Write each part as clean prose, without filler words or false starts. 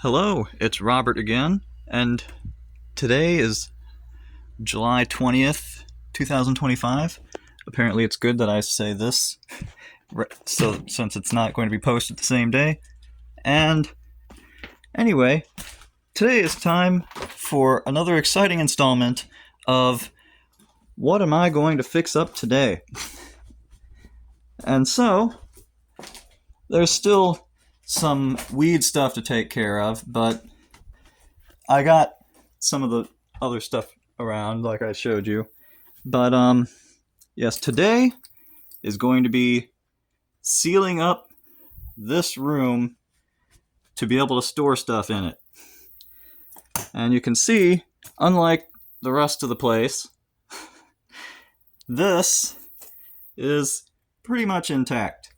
Hello, it's Robert again, and today is July 20th, 2025. Apparently it's good that I say this, since it's not going to be posted the same day. And anyway, today is time for another exciting installment of What Am I Going to Fix Up Today? And so, there's still some weed stuff to take care of, but I got some of the other stuff around, like I showed you. But, yes, today is going to be sealing up this room to be able to store stuff in it. And you can see, unlike the rest of the place, this is pretty much intact.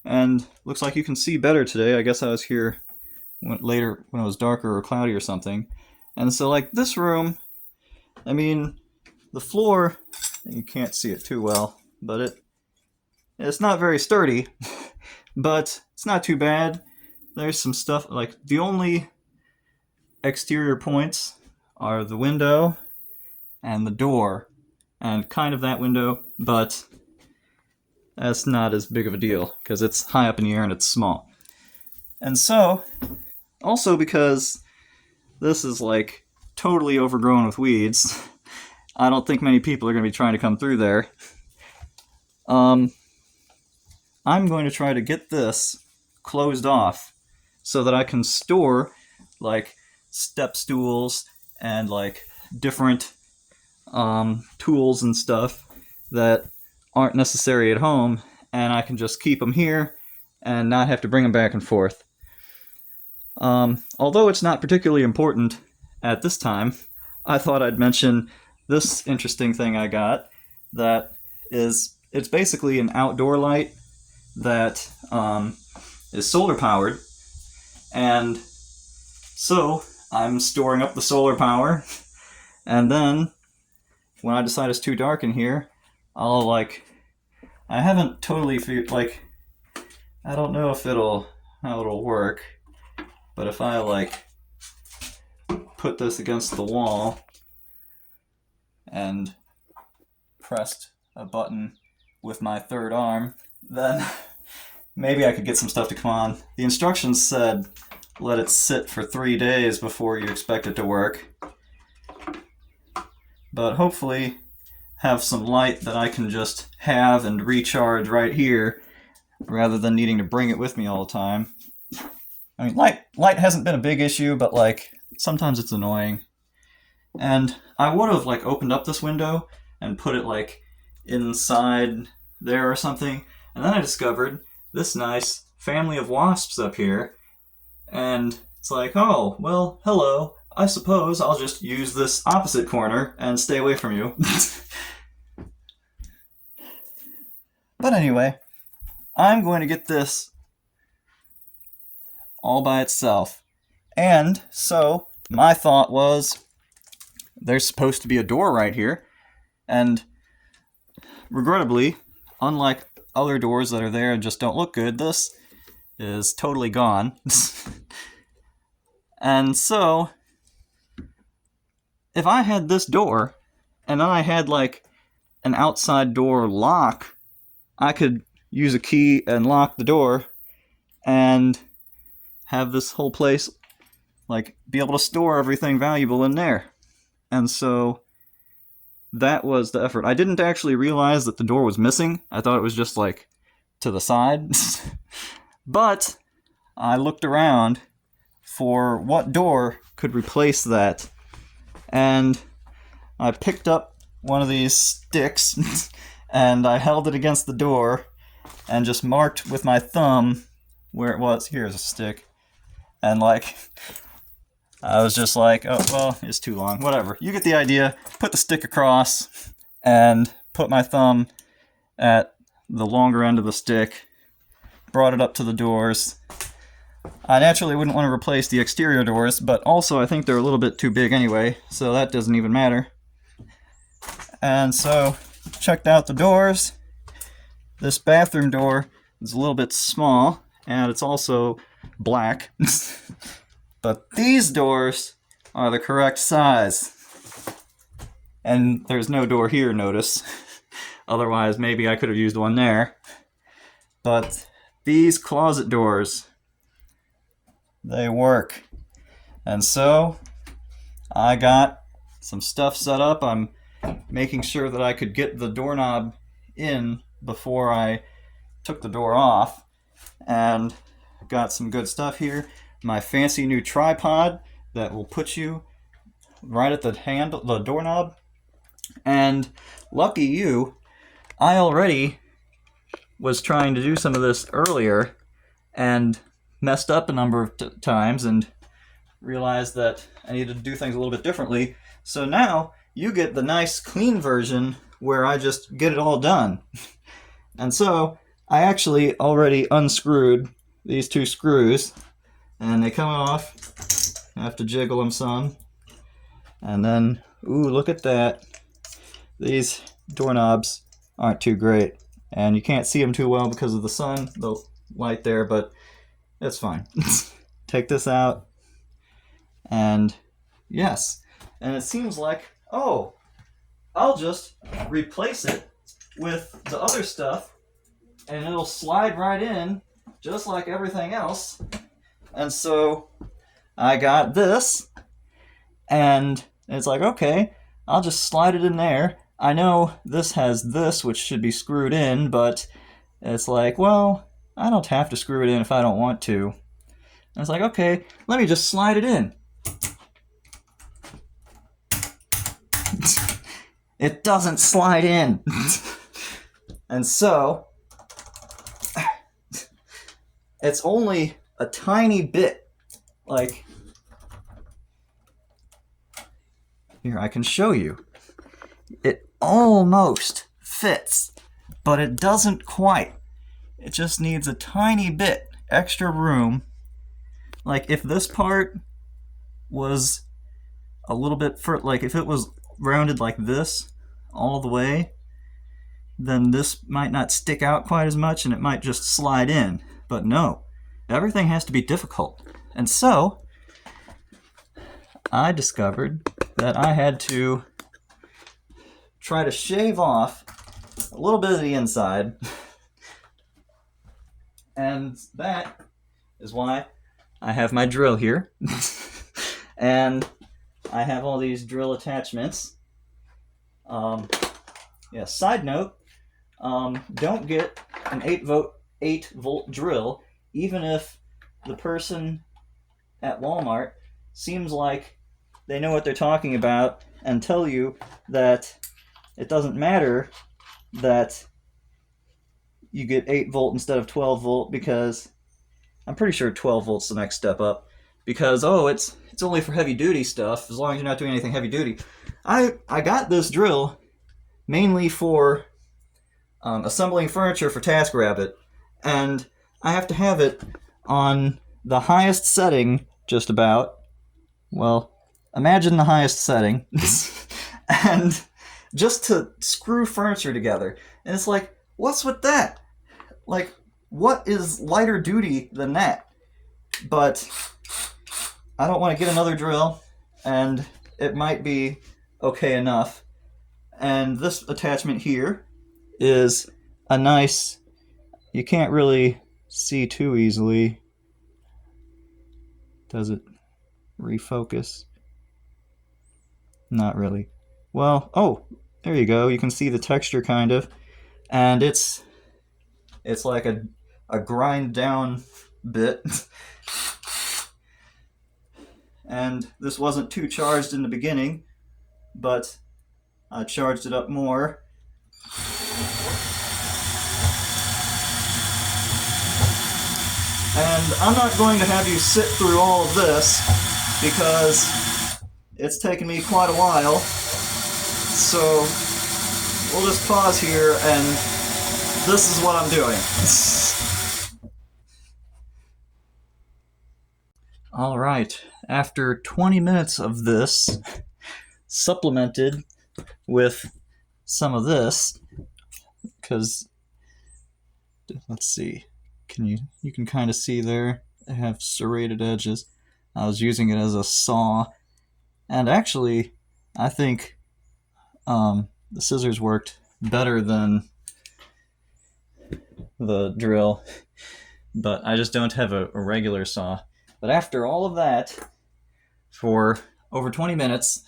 And looks like you can see better today. I guess I was here later when it was darker or cloudy or something. And so like this room, I mean, the floor, you can't see it too well, but it's not very sturdy, but it's not too bad. There's some stuff, like the only exterior points are the window and the door, and kind of that window, but that's not as big of a deal because it's high up in the air and it's small. And so, also because this is like totally overgrown with weeds, I don't think many people are going to be trying to come through there. I'm going to try to get this closed off so that I can store like step stools and like different tools and stuff that aren't necessary at home, and I can just keep them here and not have to bring them back and forth. Although it's not particularly important at this time, I thought I'd mention this interesting thing I got that it's basically an outdoor light that is solar powered, and so I'm storing up the solar power, and then when I decide it's too dark in here, I haven't totally figured, I don't know if how it'll work, but if I put this against the wall and pressed a button with my third arm, then maybe I could get some stuff to come on. The instructions said let it sit for 3 days before you expect it to work, but hopefully have some light that I can just have and recharge right here rather than needing to bring it with me all the time. I mean, light hasn't been a big issue, but sometimes it's annoying. And I would have opened up this window and put it inside there or something, and then I discovered this nice family of wasps up here, and it's oh, well, hello. I suppose I'll just use this opposite corner and stay away from you. But anyway, I'm going to get this all by itself. And so my thought was there's supposed to be a door right here. And regrettably, unlike other doors that are there and just don't look good, this is totally gone. And so if I had this door and then I had an outside door lock, I could use a key and lock the door and have this whole place be able to store everything valuable in there. And so that was the effort. I didn't actually realize that the door was missing. I thought it was just to the side. But I looked around for what door could replace that, and I picked up one of these sticks and I held it against the door and just marked with my thumb where it was. Here's a stick. And I was just oh, well, it's too long. Whatever. You get the idea. Put the stick across and put my thumb at the longer end of the stick. Brought it up to the doors. I naturally wouldn't want to replace the exterior doors, but also I think they're a little bit too big anyway, so that doesn't even matter. And so, checked out the doors. This bathroom door is a little bit small, and it's also black. But these doors are the correct size. And there's no door here, notice. Otherwise, maybe I could have used one there. But these closet doors, they work. And so, I got some stuff set up. I'm making sure that I could get the doorknob in before I took the door off. And got some good stuff here. My fancy new tripod that will put you right at the handle, the doorknob. And lucky you, I already was trying to do some of this earlier and messed up a number of times and realized that I needed to do things a little bit differently. So now you get the nice clean version where I just get it all done. And so I actually already unscrewed these two screws and they come off. I have to jiggle them some. And then, ooh, look at that. These doorknobs aren't too great. And you can't see them too well because of the sun, the light there, but it's fine. Take this out. And yes. And it seems like, oh, I'll just replace it with the other stuff and it'll slide right in just like everything else. And so I got this and it's like, okay, I'll just slide it in there. I know this has this, which should be screwed in, but it's like, well, I don't have to screw it in if I don't want to. And it's like, okay, let me just slide it in. It doesn't slide in. And so, it's only a tiny bit, like, here, I can show you. It almost fits, but it doesn't quite. It just needs a tiny bit extra room. Like, if this part was a little bit like if it was rounded like this all the way, then this might not stick out quite as much and it might just slide in. But no, everything has to be difficult. And so I discovered that I had to try to shave off a little bit of the inside. And that is why I have my drill here. And I have all these drill attachments. Yeah, side note, don't get an 8-volt drill, even if the person at Walmart seems like they know what they're talking about and tell you that it doesn't matter that you get 8-volt instead of 12-volt, because I'm pretty sure 12-volt's the next step up, because, oh, it's only for heavy duty stuff, as long as you're not doing anything heavy duty. I got this drill mainly for assembling furniture for TaskRabbit, and I have to have it on the highest setting, just about. Well, imagine the highest setting. And just to screw furniture together. And it's like, what's with that? Like, what is lighter duty than that? But I don't want to get another drill, and it might be okay enough. And this attachment here is a nice, you can't really see too easily. Does it refocus? Not really. Well, oh, there you go. You can see the texture kind of. And it's like a grind down bit. And this wasn't too charged in the beginning, but I charged it up more. And I'm not going to have you sit through all of this because it's taken me quite a while. So we'll just pause here, and this is what I'm doing. All right, after 20 minutes of this, supplemented with some of this, because let's see, you can kind of see there, I have serrated edges. I was using it as a saw, and actually, I think the scissors worked better than the drill, but I just don't have a regular saw. But after all of that, for over 20 minutes,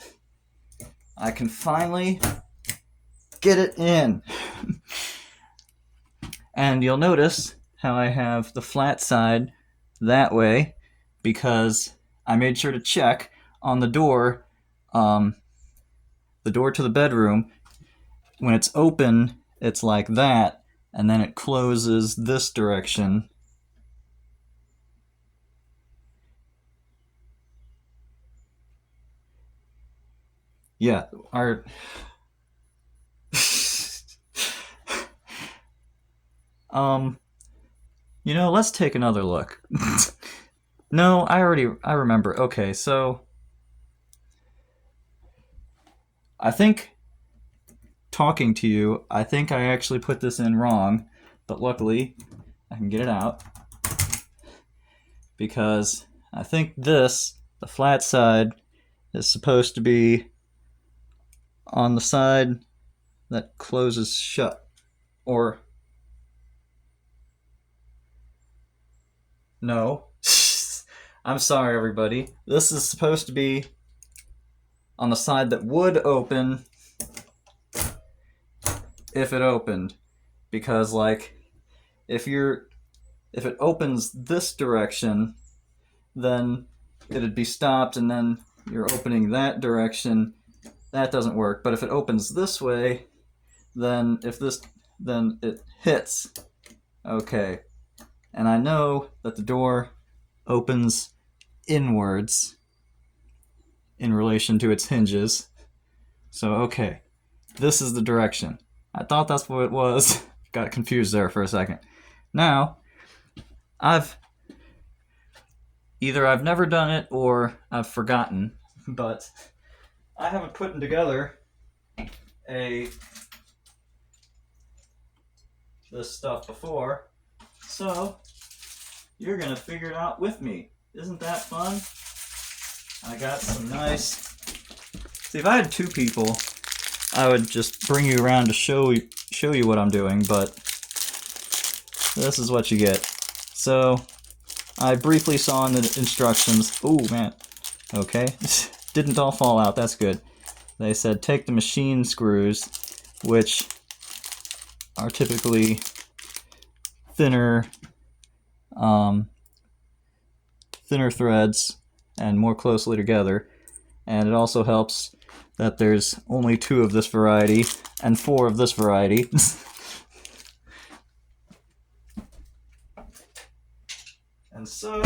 I can finally get it in. And you'll notice how I have the flat side that way because I made sure to check on the door to the bedroom. When it's open, it's like that, and then it closes this direction. Yeah, our let's take another look. No, I remember. Okay, so I think talking to you, I think I actually put this in wrong, but luckily I can get it out because I think this, the flat side, is supposed to be on the side that closes shut. Or no. I'm sorry, everybody. This is supposed to be on the side that would open if it opened. Because, like, if it opens this direction, then it'd be stopped, and then you're opening that direction. That doesn't work. But if it opens this way, then it hits. Okay. And I know that the door opens inwards in relation to its hinges. So, okay. This is the direction. I thought that's what it was. Got confused there for a second. Now, I've never done it or I've forgotten, but I haven't put together this stuff before, so you're gonna figure it out with me. Isn't that fun? I got some nice. See, if I had two people, I would just bring you around to show you what I'm doing, but this is what you get. So I briefly saw in the instructions. Oh man, okay, didn't all fall out. That's good. They said take the machine screws, which are typically thinner threads and more closely together, and it also helps that there's only 2 of this variety and 4 of this variety. And so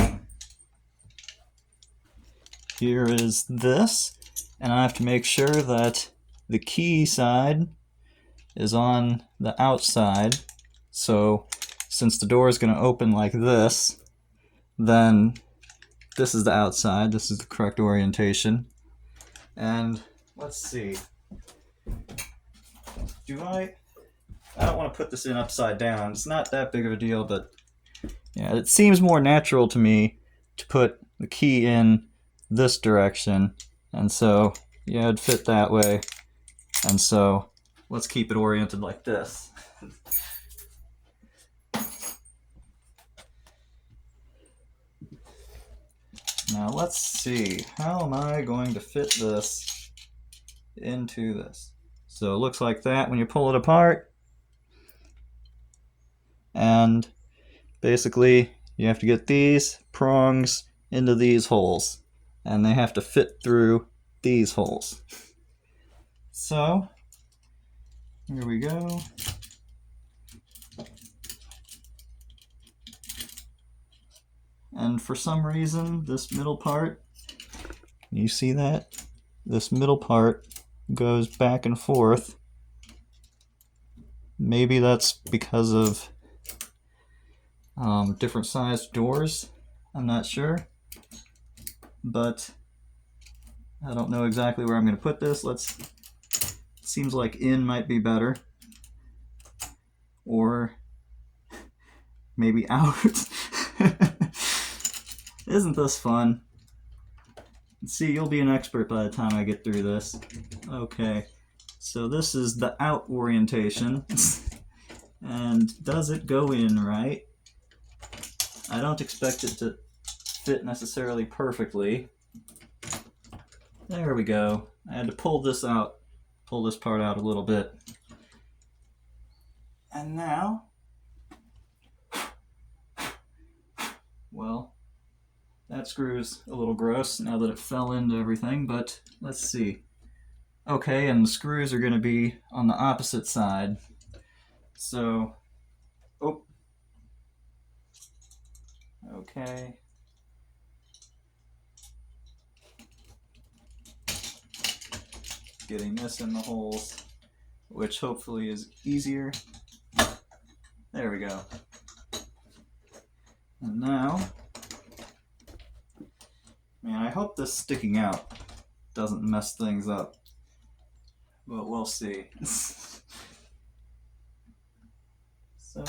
here is this, and I have to make sure that the key side is on the outside. So since the door is going to open like this, then this is the outside. This is the correct orientation. And let's see. I don't want to put this in upside down. It's not that big of a deal, but yeah, it seems more natural to me to put the key in this direction. And so, yeah, it'd fit that way. And so, let's keep it oriented like this. Now let's see, how am I going to fit this into this? So it looks like that when you pull it apart. And basically you have to get these prongs into these holes, and they have to fit through these holes. So here we go. And for some reason, this middle part, you see that? This middle part goes back and forth. Maybe that's because of different sized doors. I'm not sure. But I don't know exactly where I'm going to put this. Seems like in might be better. Or maybe out. Isn't this fun? See, you'll be an expert by the time I get through this. Okay, so this is the out orientation. And does it go in right? I don't expect it to fit necessarily perfectly. There we go. I had to pull this part out a little bit. And now, well, that screw's a little gross now that it fell into everything, but let's see. Okay, and the screws are going to be on the opposite side. So, oh, okay. Getting this in the holes, which hopefully is easier. There we go. And now, man, I hope this sticking out doesn't mess things up, but we'll see. So,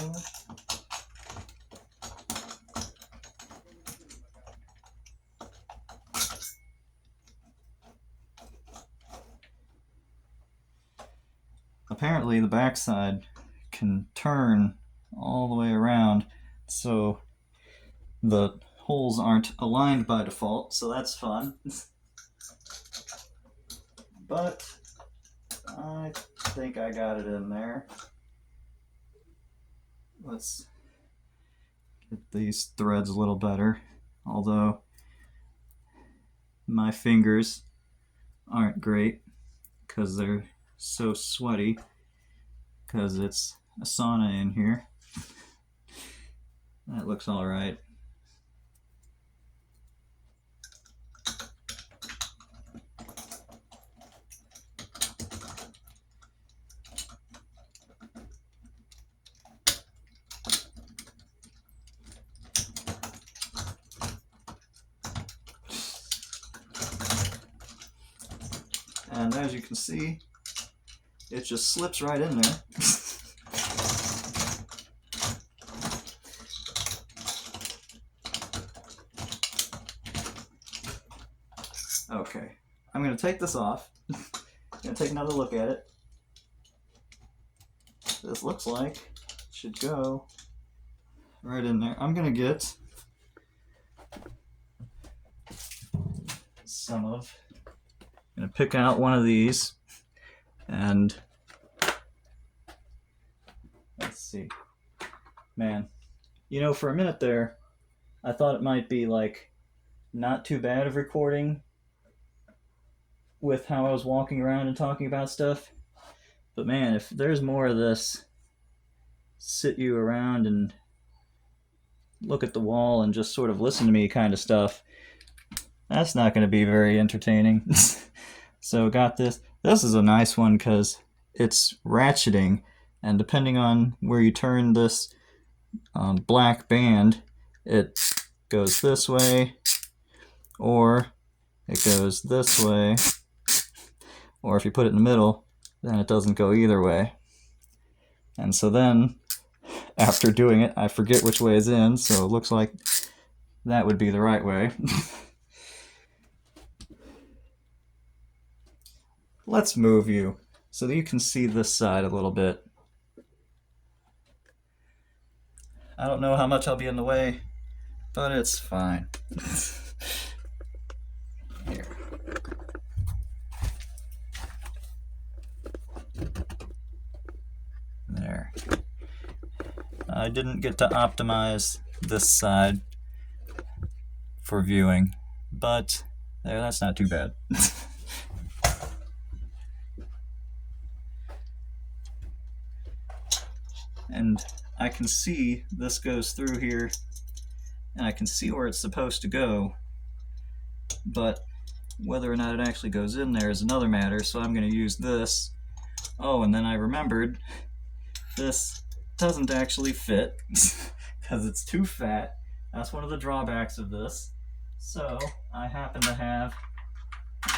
apparently the backside can turn all the way around, so the holes aren't aligned by default, so that's fun. But I think I got it in there. Let's get these threads a little better, although my fingers aren't great because they're so sweaty because it's a sauna in here. That looks all right. And as you can see, it just slips right in there. Okay, I'm going to take this off. I'm going to take another look at it. This looks like it should go right in there. I'm going to get I'm going to pick out one of these and let's see. Man, you know, for a minute there, I thought it might be like not too bad of recording with how I was walking around and talking about stuff. But man, if there's more of this sit you around and look at the wall and just sort of listen to me kind of stuff, that's not going to be very entertaining. So got this. This is a nice one because it's ratcheting, and depending on where you turn this black band, it goes this way, or it goes this way, or if you put it in the middle, then it doesn't go either way. And so then, after doing it, I forget which way is in, so it looks like that would be the right way. Let's move you so that you can see this side a little bit. I don't know how much I'll be in the way, but it's fine. Here. There. I didn't get to optimize this side for viewing, but there, that's not too bad. And I can see this goes through here, and I can see where it's supposed to go, but whether or not it actually goes in there is another matter, so I'm going to use this. Oh, and then I remembered this doesn't actually fit because it's too fat. That's one of the drawbacks of this. So I happen to have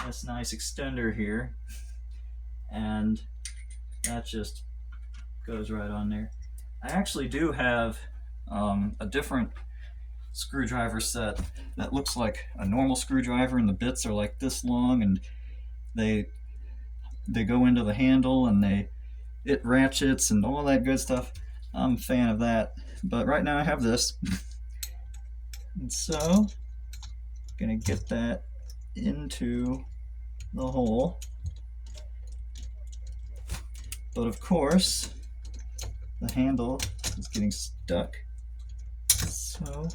this nice extender here, and that just goes right on there. I actually do have a different screwdriver set that looks like a normal screwdriver, and the bits are like this long, and they go into the handle, and it ratchets and all that good stuff. I'm a fan of that. But right now I have this. And so I'm gonna get that into the hole. But of course, the handle is getting stuck. So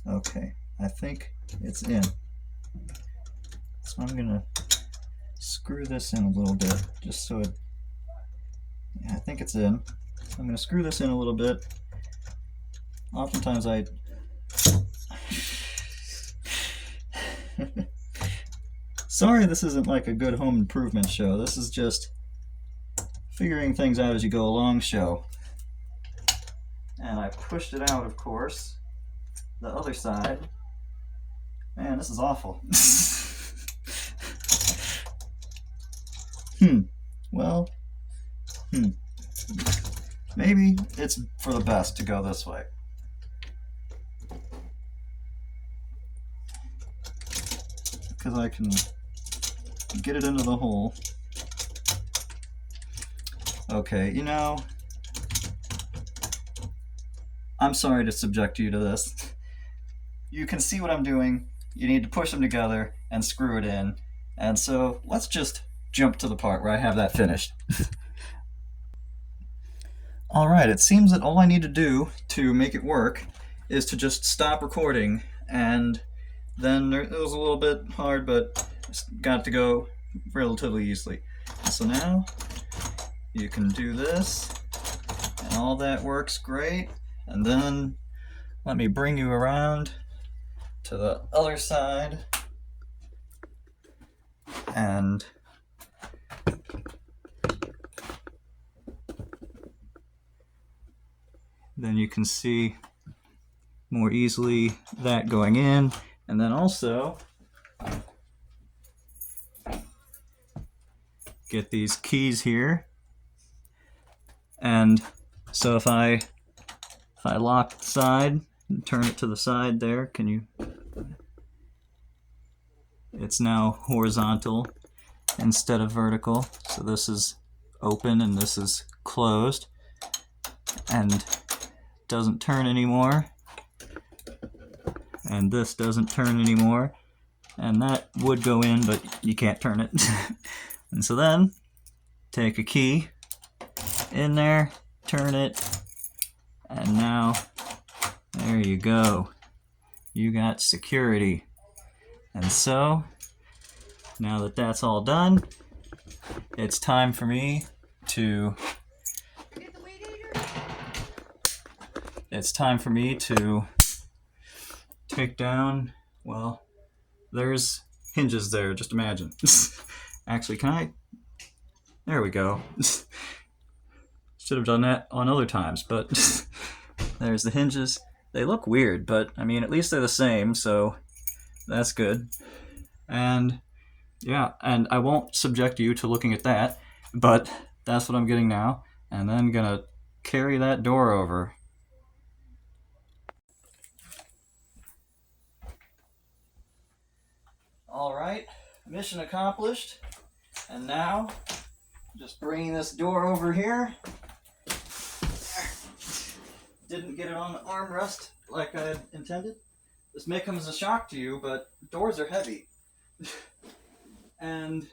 okay, I think it's in. So I'm gonna screw this in a little bit, just so it, yeah, I think it's in. So I'm gonna screw this in a little bit. Oftentimes sorry, this isn't like a good home improvement show. This is just figuring things out as you go along show. And I pushed it out, of course, the other side. Man, this is awful. Well, maybe it's for the best to go this way. Because I can get it into the hole. Okay, you know, I'm sorry to subject you to this. You can see what I'm doing. You need to push them together and screw it in. And so let's just jump to the part where I have that finished. Alright, it seems that all I need to do to make it work is to just stop recording, and then it was a little bit hard, but got to go relatively easily. So now you can do this, and all that works great. And then let me bring you around to the other side, and then you can see more easily that going in. And then also get these keys here. And so if I lock the side and turn it to the side there, can you? It's now horizontal instead of vertical. So this is open and this is closed, and doesn't turn anymore. And this doesn't turn anymore. And that would go in, but you can't turn it. And so then take a key in there, turn it, and now there you go. You got security. And so now that that's all done, it's time for me to take down, well, there's hinges there, just imagine. Actually, can I? There we go. Should have done that on other times, but there's the hinges. They look weird, but I mean, at least they're the same, so that's good. And yeah, and I won't subject you to looking at that, but that's what I'm getting now. And then gonna carry that door over. Alright, mission accomplished. And now, just bringing this door over here. Didn't get it on the armrest like I had intended. This may come as a shock to you, but doors are heavy. And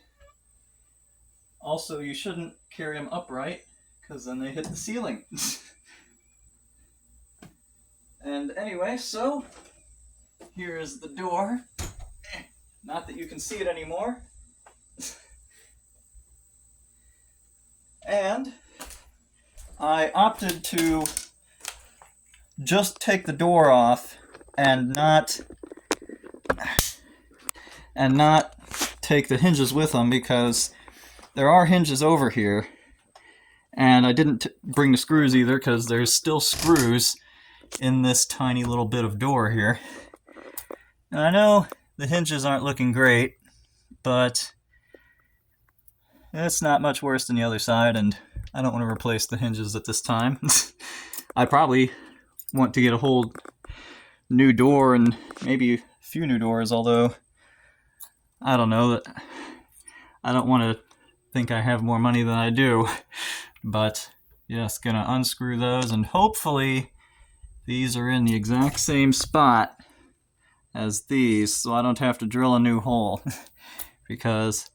also you shouldn't carry them upright, because then they hit the ceiling. And anyway, so here is the door. Not that you can see it anymore. And I opted to just take the door off and not take the hinges with them, because there are hinges over here, and I didn't bring the screws either because there's still screws in this tiny little bit of door here. And I know the hinges aren't looking great, but It's not much worse than the other side, and I don't want to replace the hinges at this time. I probably want to get a whole new door and maybe a few new doors, although I don't know, that I don't want to think I have more money than I do. But yes, gonna unscrew those, and hopefully these are in the exact same spot as these, so I don't have to drill a new hole, because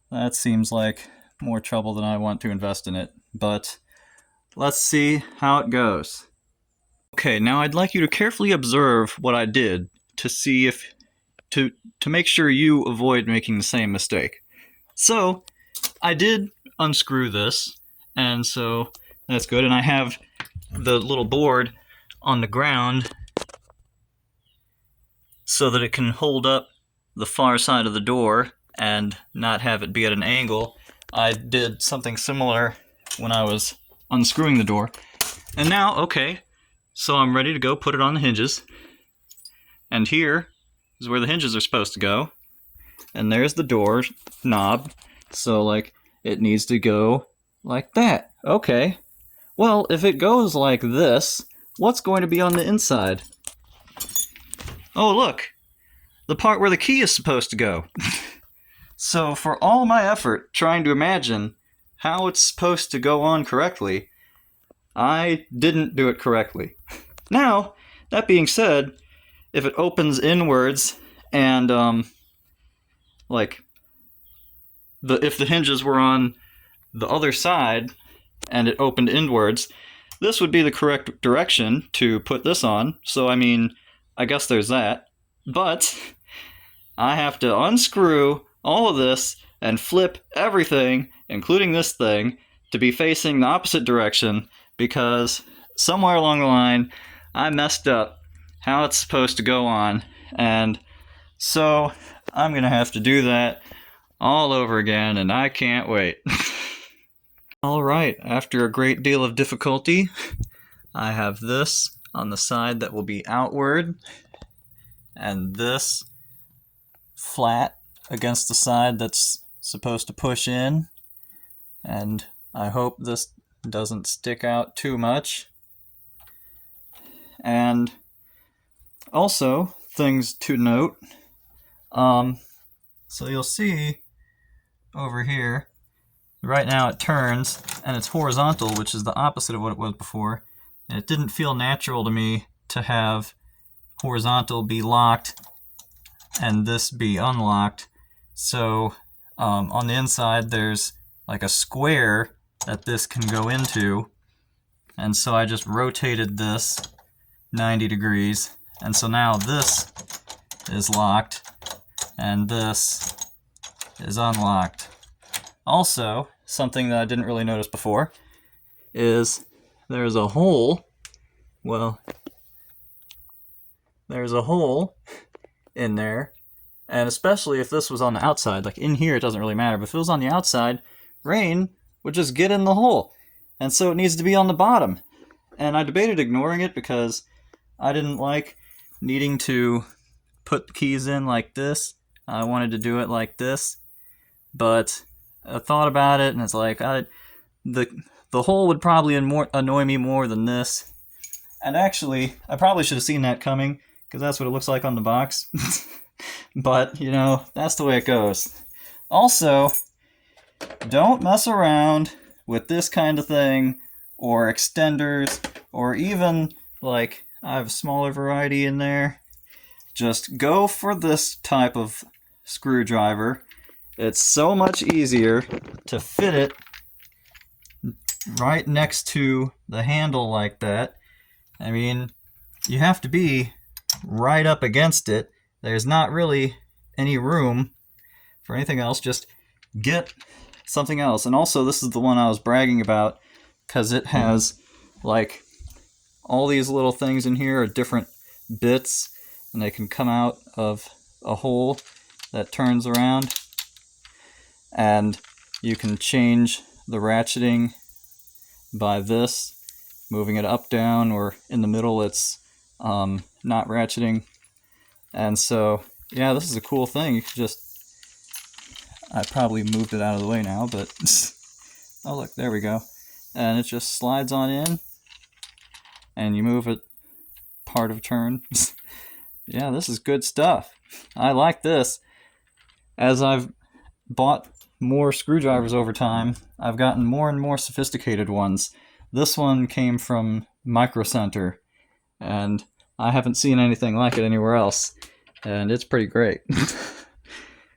that seems like more trouble than I want to invest in it. But let's see how it goes. Okay, now I'd like you to carefully observe what I did to see if to make sure you avoid making the same mistake. So I did unscrew this, and so that's good, and I have the little board on the ground so that it can hold up the far side of the door and not have it be at an angle. I did something similar when I was unscrewing the door. And now, okay, so I'm ready to go put it on the hinges. And here is where the hinges are supposed to go. And there's the door knob. So, like, it needs to go like that. Okay. Well, if it goes like this, what's going to be on the inside? Oh, look! The part where the key is supposed to go. So, for all my effort trying to imagine how it's supposed to go on correctly, I didn't do it correctly. Now, that being said, if it opens inwards and, if the hinges were on the other side and it opened inwards, this would be the correct direction to put this on. So, I mean, I guess there's that. But I have to unscrew all of this and flip everything, including this thing, to be facing the opposite direction, because somewhere along the line I messed up how it's supposed to go on, and so I'm gonna have to do that all over again, and I can't wait. Alright, after a great deal of difficulty, I have this on the side that will be outward, and this flat against the side that's supposed to push in, and I hope this doesn't stick out too much. And also, things to note, so you'll see over here, right now it turns and it's horizontal, which is the opposite of what it was before, and it didn't feel natural to me to have horizontal be locked and this be unlocked. So on the inside there's like a square that this can go into, and so I just rotated this 90 degrees, and so now this is locked and this is unlocked. Also, something that I didn't really notice before is there's a hole, there's a hole in there, and especially if this was on the outside, like in here it doesn't really matter, but if it was on the outside, rain would just get in the hole, and so it needs to be on the bottom. And I debated ignoring it because I didn't like needing to put the keys in like this. I wanted to do it like this, but I thought about it and it's like the hole would probably annoy me more than this. And actually, I probably should have seen that coming, because that's what it looks like on the box. But, you know, that's the way it goes. Also, don't mess around with this kind of thing, or extenders, or even, like, I have a smaller variety in there. Just go for this type of screwdriver. It's so much easier to fit it right next to the handle like that. I mean, you have to be right up against it. There's not really any room for anything else. Just get something else. And also, this is the one I was bragging about, because it has, like, all these little things in here are different bits, and they can come out of a hole that turns around, and you can change the ratcheting by this, moving it up, down, or in the middle it's not ratcheting. And so, yeah, this is a cool thing. You can just, I probably moved it out of the way now, but oh look, there we go. And it just slides on in, and you move it part of a turn. Yeah, this is good stuff. I like this. As I've bought more screwdrivers over time, I've gotten more and more sophisticated ones. This one came from Micro Center, and I haven't seen anything like it anywhere else, and it's pretty great.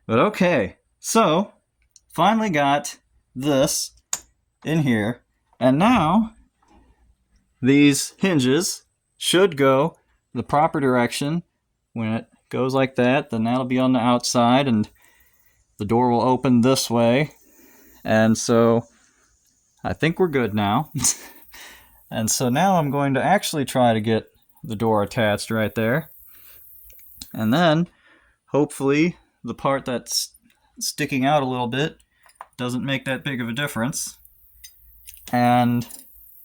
But okay, so finally got this in here, and now these hinges should go the proper direction. When it goes like that, then that'll be on the outside, and the door will open this way. And so I think we're good now. And so now I'm going to actually try to get the door attached right there. And then hopefully the part that's sticking out a little bit doesn't make that big of a difference. And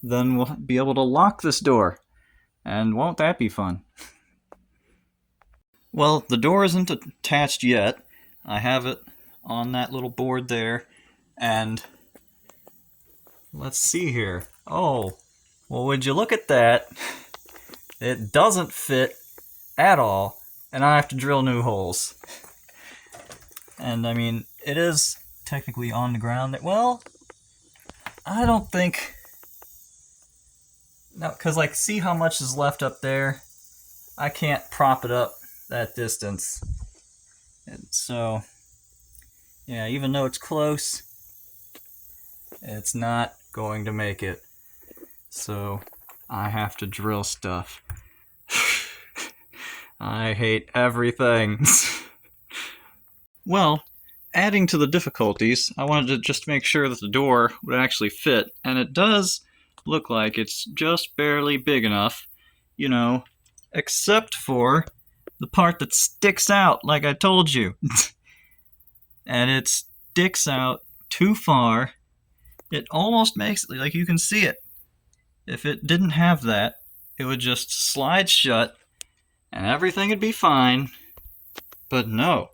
then we'll be able to lock this door. And won't that be fun? Well, the door isn't attached yet. I have it on that little board there, and let's see here. Oh, well, would you look at that? It doesn't fit at all, and I have to drill new holes. And I mean, it is technically on the ground. Well, I don't think... No, because like, see how much is left up there? I can't prop it up that distance. And so, yeah, even though it's close, it's not going to make it. So I have to drill stuff. I hate everything. Well, adding to the difficulties, I wanted to just make sure that the door would actually fit, and it does look like it's just barely big enough, you know, except for the part that sticks out, like I told you. And it sticks out too far. It almost makes it, like you can see it. If it didn't have that, it would just slide shut and everything would be fine. But no,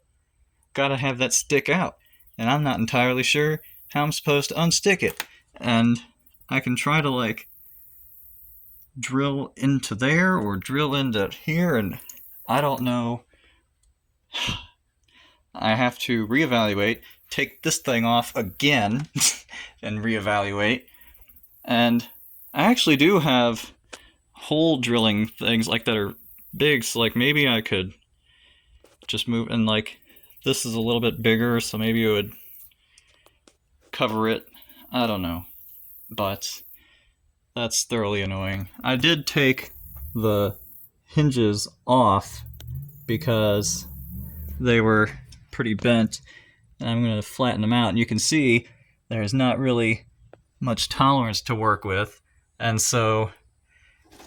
gotta have that stick out. And I'm not entirely sure how I'm supposed to unstick it. And I can try to like drill into there or drill into here, and I don't know. I have to reevaluate, take this thing off again, and reevaluate. And I actually do have hole drilling things like that are big, so like maybe I could just move, and like this is a little bit bigger, so maybe it would cover it. I don't know, but that's thoroughly annoying. I did take the hinges off because they were pretty bent, and I'm going to flatten them out, and you can see there's not really much tolerance to work with, and so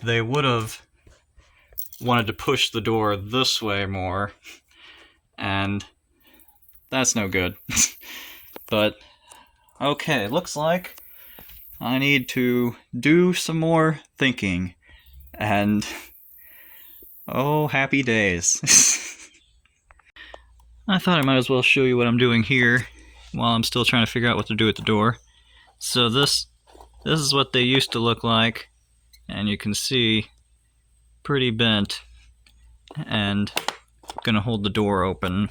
they would have wanted to push the door this way more, and that's no good. But okay, looks like I need to do some more thinking, and oh, happy days. I thought I might as well show you what I'm doing here while I'm still trying to figure out what to do with the door. So this is what they used to look like, and you can see pretty bent, and gonna hold the door open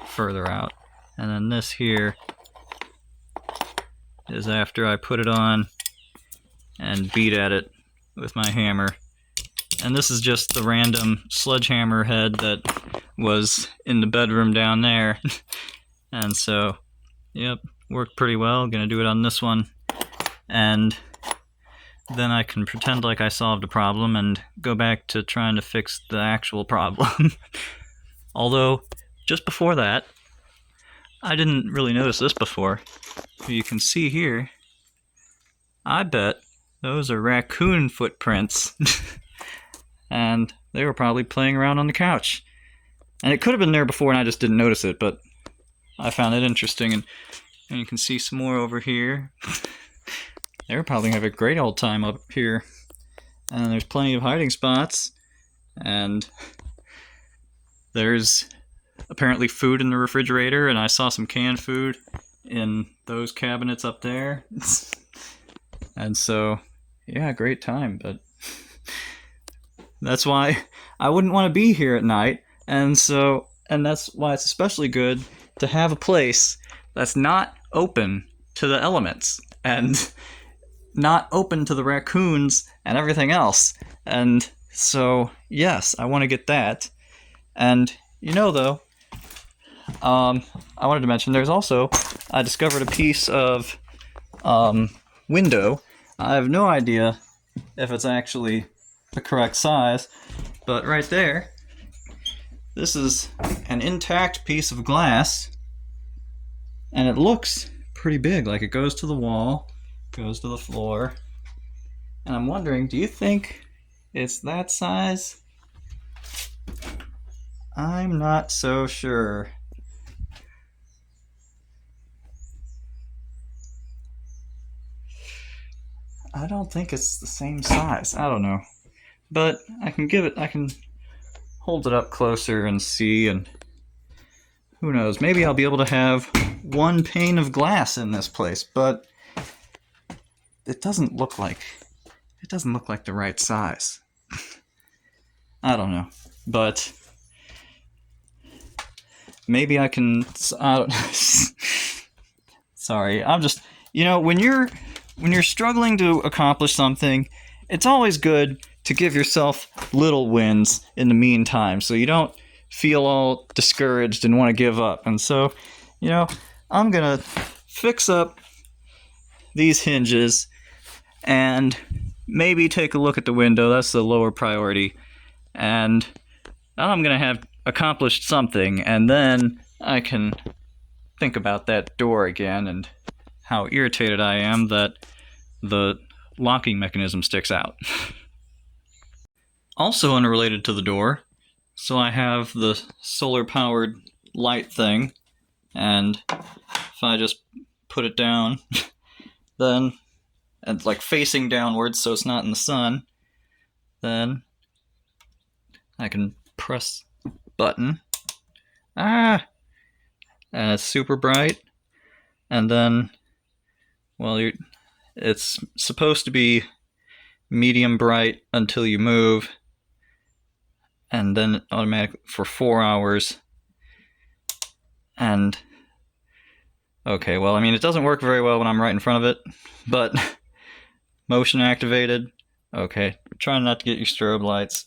further out. And then this here is after I put it on and beat at it with my hammer. And this is just the random sledgehammer head that was in the bedroom down there. And so, yep, worked pretty well. Gonna do it on this one. And then I can pretend like I solved a problem and go back to trying to fix the actual problem. Although, just before that, I didn't really notice this before. You can see here, I bet those are raccoon footprints. And they were probably playing around on the couch. And it could have been there before and I just didn't notice it, but I found it interesting. And you can see some more over here. They were probably having a great old time up here. And there's plenty of hiding spots. And there's apparently food in the refrigerator, and I saw some canned food in those cabinets up there. And so, yeah, great time, but that's why I wouldn't want to be here at night, and that's why it's especially good to have a place that's not open to the elements and not open to the raccoons and everything else. And so, yes, I want to get that. And though, I wanted to mention there's also, I discovered a piece of window. I have no idea if it's actually the correct size, but right there, this is an intact piece of glass, and it looks pretty big, like it goes to the wall, goes to the floor, and I'm wondering, do you think it's that size? I'm not so sure. I don't think it's the same size. I don't know. But I can hold it up closer and see, and who knows, maybe I'll be able to have one pane of glass in this place, but it doesn't look like the right size. I don't know. But maybe I can sorry, I'm just, when you're struggling to accomplish something, it's always good to give yourself little wins in the meantime, so you don't feel all discouraged and want to give up. And so, I'm gonna fix up these hinges and maybe take a look at the window. That's the lower priority. And I'm gonna have accomplished something, and then I can think about that door again and how irritated I am that the locking mechanism sticks out. Also unrelated to the door, so I have the solar-powered light thing, and if I just put it down, then, and like facing downwards so it's not in the sun, then I can press button. And it's super bright, and then, well, it's supposed to be medium bright until you move, and then automatic for 4 hours. And okay, well, I mean, it doesn't work very well when I'm right in front of it, but motion activated. Okay, trying not to get you strobe lights.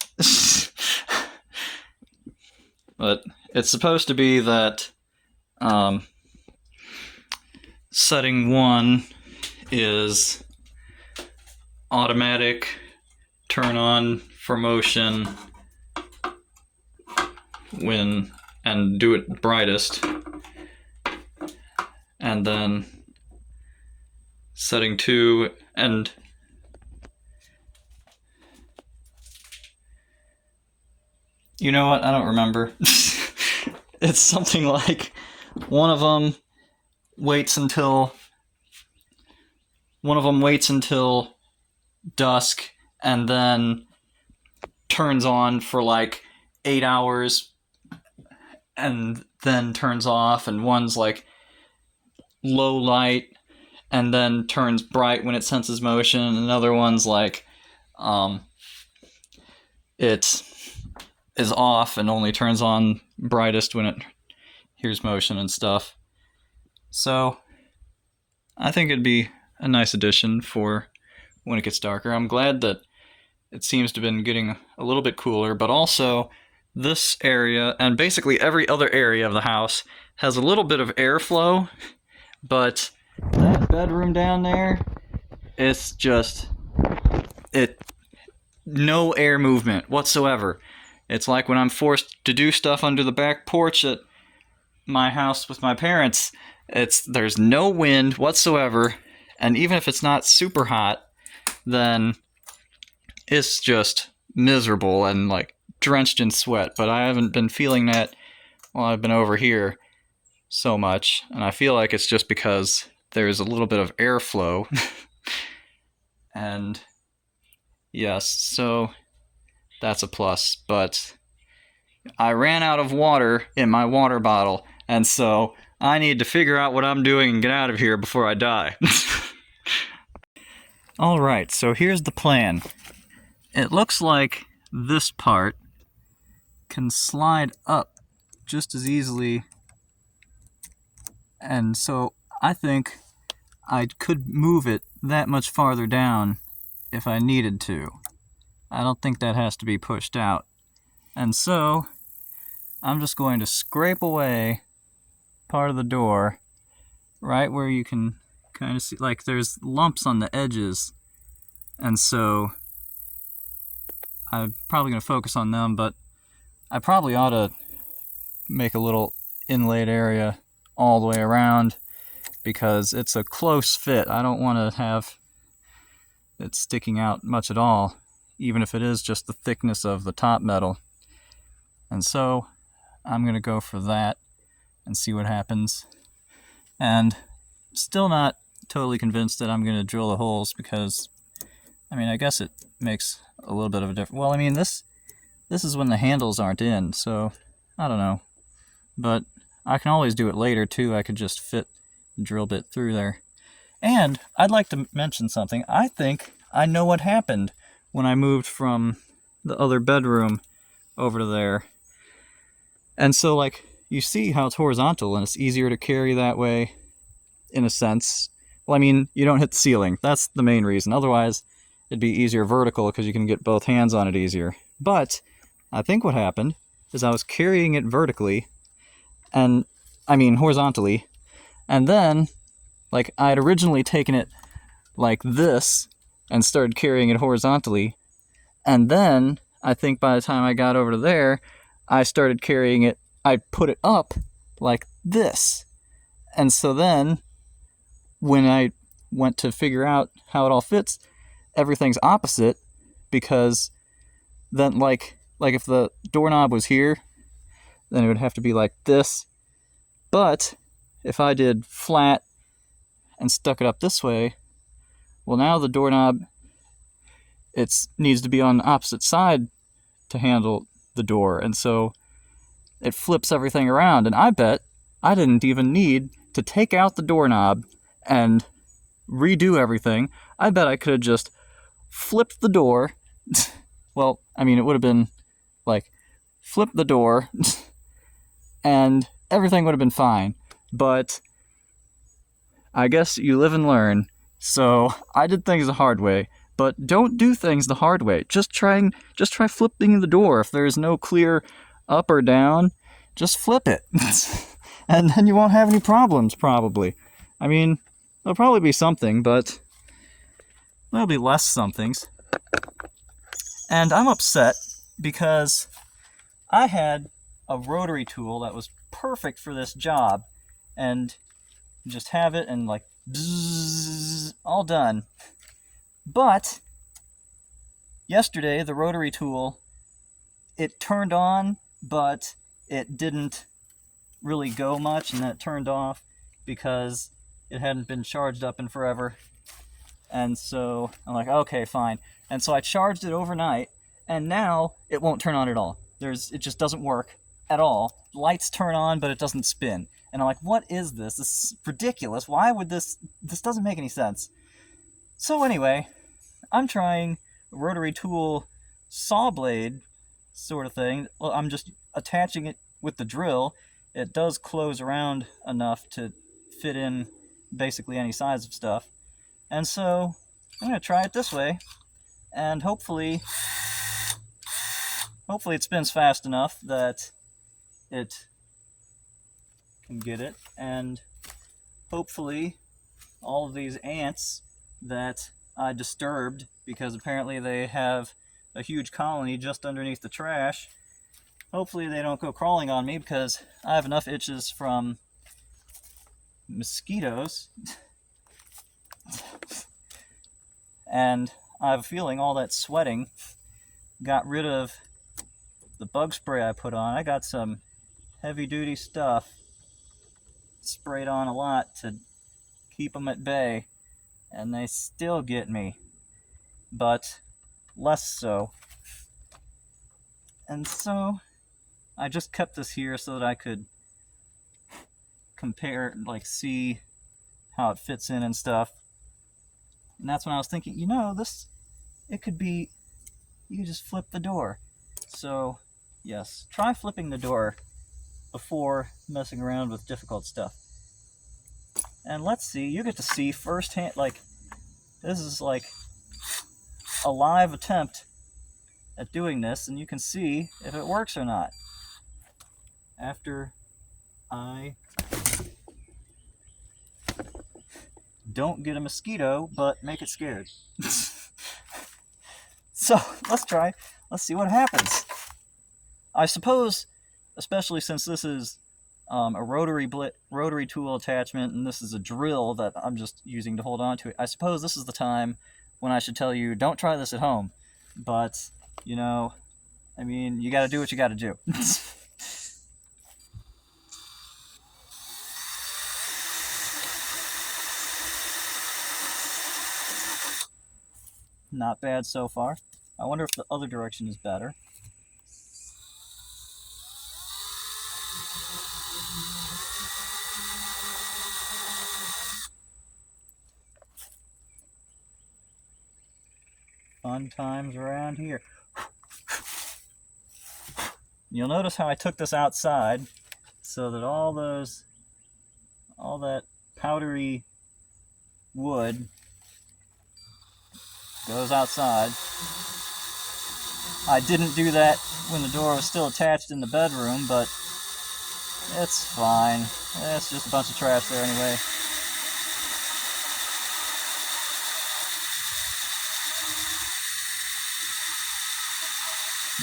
But it's supposed to be that setting 1 is automatic turn on for motion and do it brightest, and then setting 2, and you know what, I don't remember. It's something like one of them waits until dusk and then turns on for like 8 hours and then turns off, and one's like low light and then turns bright when it senses motion, and another one's like it is off and only turns on brightest when it hears motion and stuff. So I think it'd be a nice addition for when it gets darker. I'm glad that it seems to have been getting a little bit cooler, but also this area and basically every other area of the house has a little bit of airflow, but that bedroom down there, it's just no air movement whatsoever. It's like when I'm forced to do stuff under the back porch at my house with my parents, there's no wind whatsoever, and even if it's not super hot, then it's just miserable and like drenched in sweat. But I haven't been feeling that while I've been over here so much, and I feel like it's just because there's a little bit of airflow. And yes, so that's a plus. But I ran out of water in my water bottle, and so I need to figure out what I'm doing and get out of here before I die. Alright, so here's the plan. It looks like this part can slide up just as easily, and so I think I could move it that much farther down if I needed to. I don't think that has to be pushed out. And so I'm just going to scrape away part of the door right where you can kind of see, like, there's lumps on the edges, and so I'm probably going to focus on them, but I probably ought to make a little inlaid area all the way around because it's a close fit. I don't want to have it sticking out much at all, even if it is just the thickness of the top metal. And so I'm going to go for that and see what happens. And still not totally convinced that I'm going to drill the holes because, I mean, I guess it makes a little bit of a difference. Well, I mean, this is when the handles aren't in, so I don't know. But I can always do it later, too. I could just fit a drill bit through there. And I'd like to mention something. I think I know what happened when I moved from the other bedroom over to there. And so, like, you see how it's horizontal and it's easier to carry that way, in a sense. Well, I mean, you don't hit the ceiling. That's the main reason. Otherwise, it'd be easier vertical because you can get both hands on it easier. But I think what happened is I was carrying it vertically, and I mean horizontally, and then, like, I had originally taken it like this and started carrying it horizontally, and then I think by the time I got over to there, I started carrying it, I put it up like this. And so then, when I went to figure out how it all fits, everything's opposite, because then, like if the doorknob was here, then it would have to be like this. But if I did flat and stuck it up this way, well, now the doorknob, it needs to be on the opposite side to handle the door, and so it flips everything around. And I bet I didn't even need to take out the doorknob and redo everything. I bet I could have just flipped the door. Well, I mean, it would have been like, flip the door and everything would have been fine. But I guess you live and learn. So I did things the hard way. But don't do things the hard way. Just try flipping the door. If there's no clear up or down, just flip it. And then you won't have any problems, probably. I mean, there'll probably be something, but there'll be less somethings. And I'm upset because I had a rotary tool that was perfect for this job, and just have it and like, bzzz, all done. But yesterday, the rotary tool, it turned on, but it didn't really go much, and then it turned off because it hadn't been charged up in forever. And so I'm like, okay, fine. And so I charged it overnight, and now it won't turn on at all. It just doesn't work at all. Lights turn on, but it doesn't spin. And I'm like, what is this? This is ridiculous. Why would this doesn't make any sense. So anyway, I'm trying a rotary tool saw blade sort of thing. Well, I'm just attaching it with the drill. It does close around enough to fit in basically any size of stuff. And so I'm going to try it this way, and hopefully it spins fast enough that it can get it, and hopefully all of these ants that I disturbed, because apparently they have a huge colony just underneath the trash, hopefully they don't go crawling on me, because I have enough itches from mosquitoes. And I have a feeling all that sweating got rid of the bug spray I put on. I got some heavy-duty stuff sprayed on a lot to keep them at bay, and they still get me, but less so. And so I just kept this here so that I could compare, like, see how it fits in and stuff. And that's when I was thinking, you know, it could be, you could just flip the door. So, yes, try flipping the door before messing around with difficult stuff. And let's see, you get to see firsthand, like, this is like a live attempt at doing this, and you can see if it works or not. After I don't get a mosquito, but make it scared. So, let's try. Let's see what happens. I suppose, especially since this is a rotary tool attachment, and this is a drill that I'm just using to hold on to it, I suppose this is the time when I should tell you, don't try this at home. But, you know, I mean, you gotta do what you gotta do. Not bad so far. I wonder if the other direction is better. Fun times around here. You'll notice how I took this outside so that all that powdery wood goes outside. I didn't do that when the door was still attached in the bedroom, but it's fine. It's just a bunch of trash there anyway.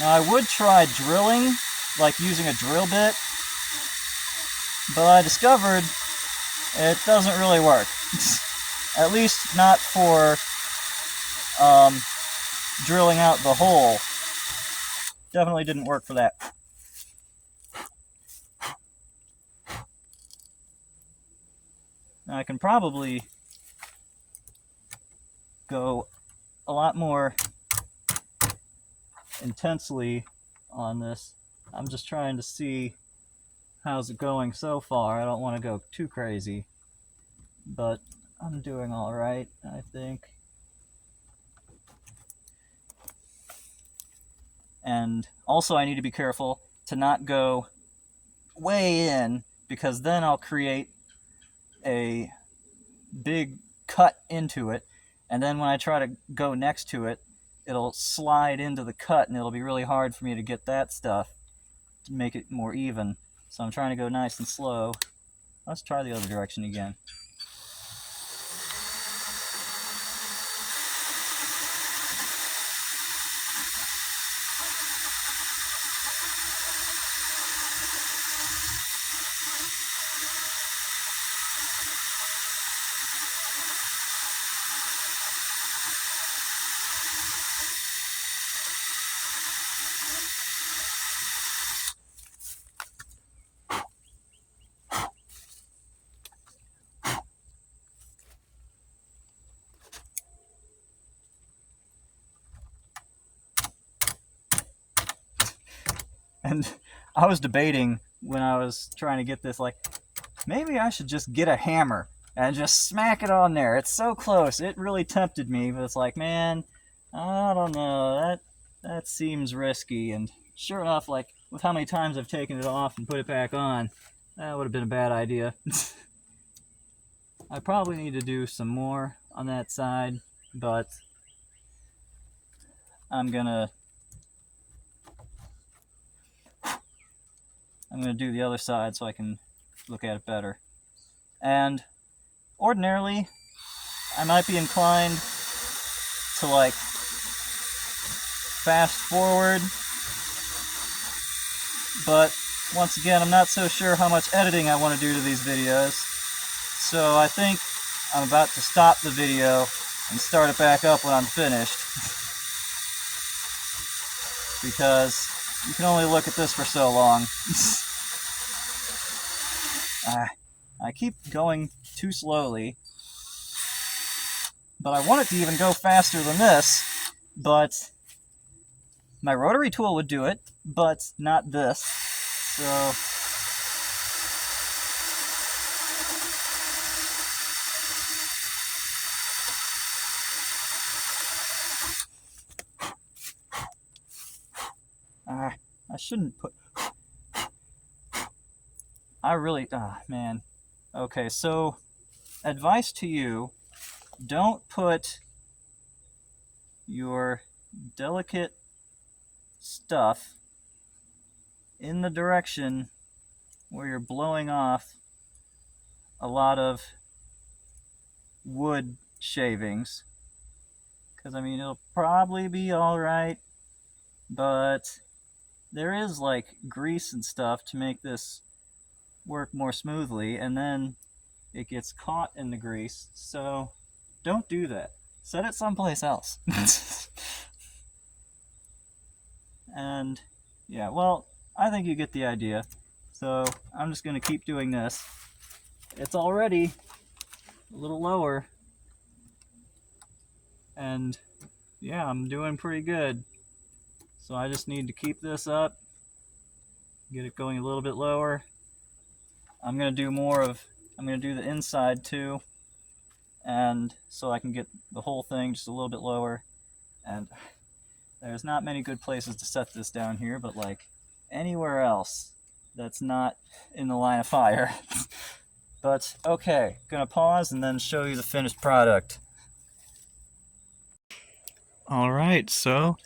Now I would try drilling, like using a drill bit, but I discovered it doesn't really work. At least not for drilling out the hole. Definitely didn't work for that. Now I can probably go a lot more intensely on this. I'm just trying to see how's it going so far. I don't want to go too crazy, but I'm doing all right, I think. And also I need to be careful to not go way in, because then I'll create a big cut into it, and then when I try to go next to it, it'll slide into the cut, and it'll be really hard for me to get that stuff to make it more even. So I'm trying to go nice and slow. Let's try the other direction again. And I was debating when I was trying to get this, like, maybe I should just get a hammer and just smack it on there. It's so close. It really tempted me, but it's like, man, I don't know. That seems risky. And sure enough, like, with how many times I've taken it off and put it back on, that would have been a bad idea. I probably need to do some more on that side, but I'm gonna do the other side so I can look at it better. And ordinarily, I might be inclined to, like, fast forward, but once again, I'm not so sure how much editing I want to do to these videos, so I think I'm about to stop the video and start it back up when I'm finished, because you can only look at this for so long. I keep going too slowly, but I want it to even go faster than this, but my rotary tool would do it, but not this. So I shouldn't put. I really, man. Okay, so advice to you, don't put your delicate stuff in the direction where you're blowing off a lot of wood shavings. Because, I mean, it'll probably be alright, but there is like grease and stuff to make this work more smoothly, and then it gets caught in the grease, so don't do that. Set it someplace else. And yeah, well, I think you get the idea. So I'm just gonna keep doing this. It's already a little lower, and yeah, I'm doing pretty good. So I just need to keep this up, get it going a little bit lower. I'm gonna do the inside too, and so I can get the whole thing just a little bit lower. And there's not many good places to set this down here, but like anywhere else that's not in the line of fire. But okay, gonna pause and then show you the finished product. Alright, so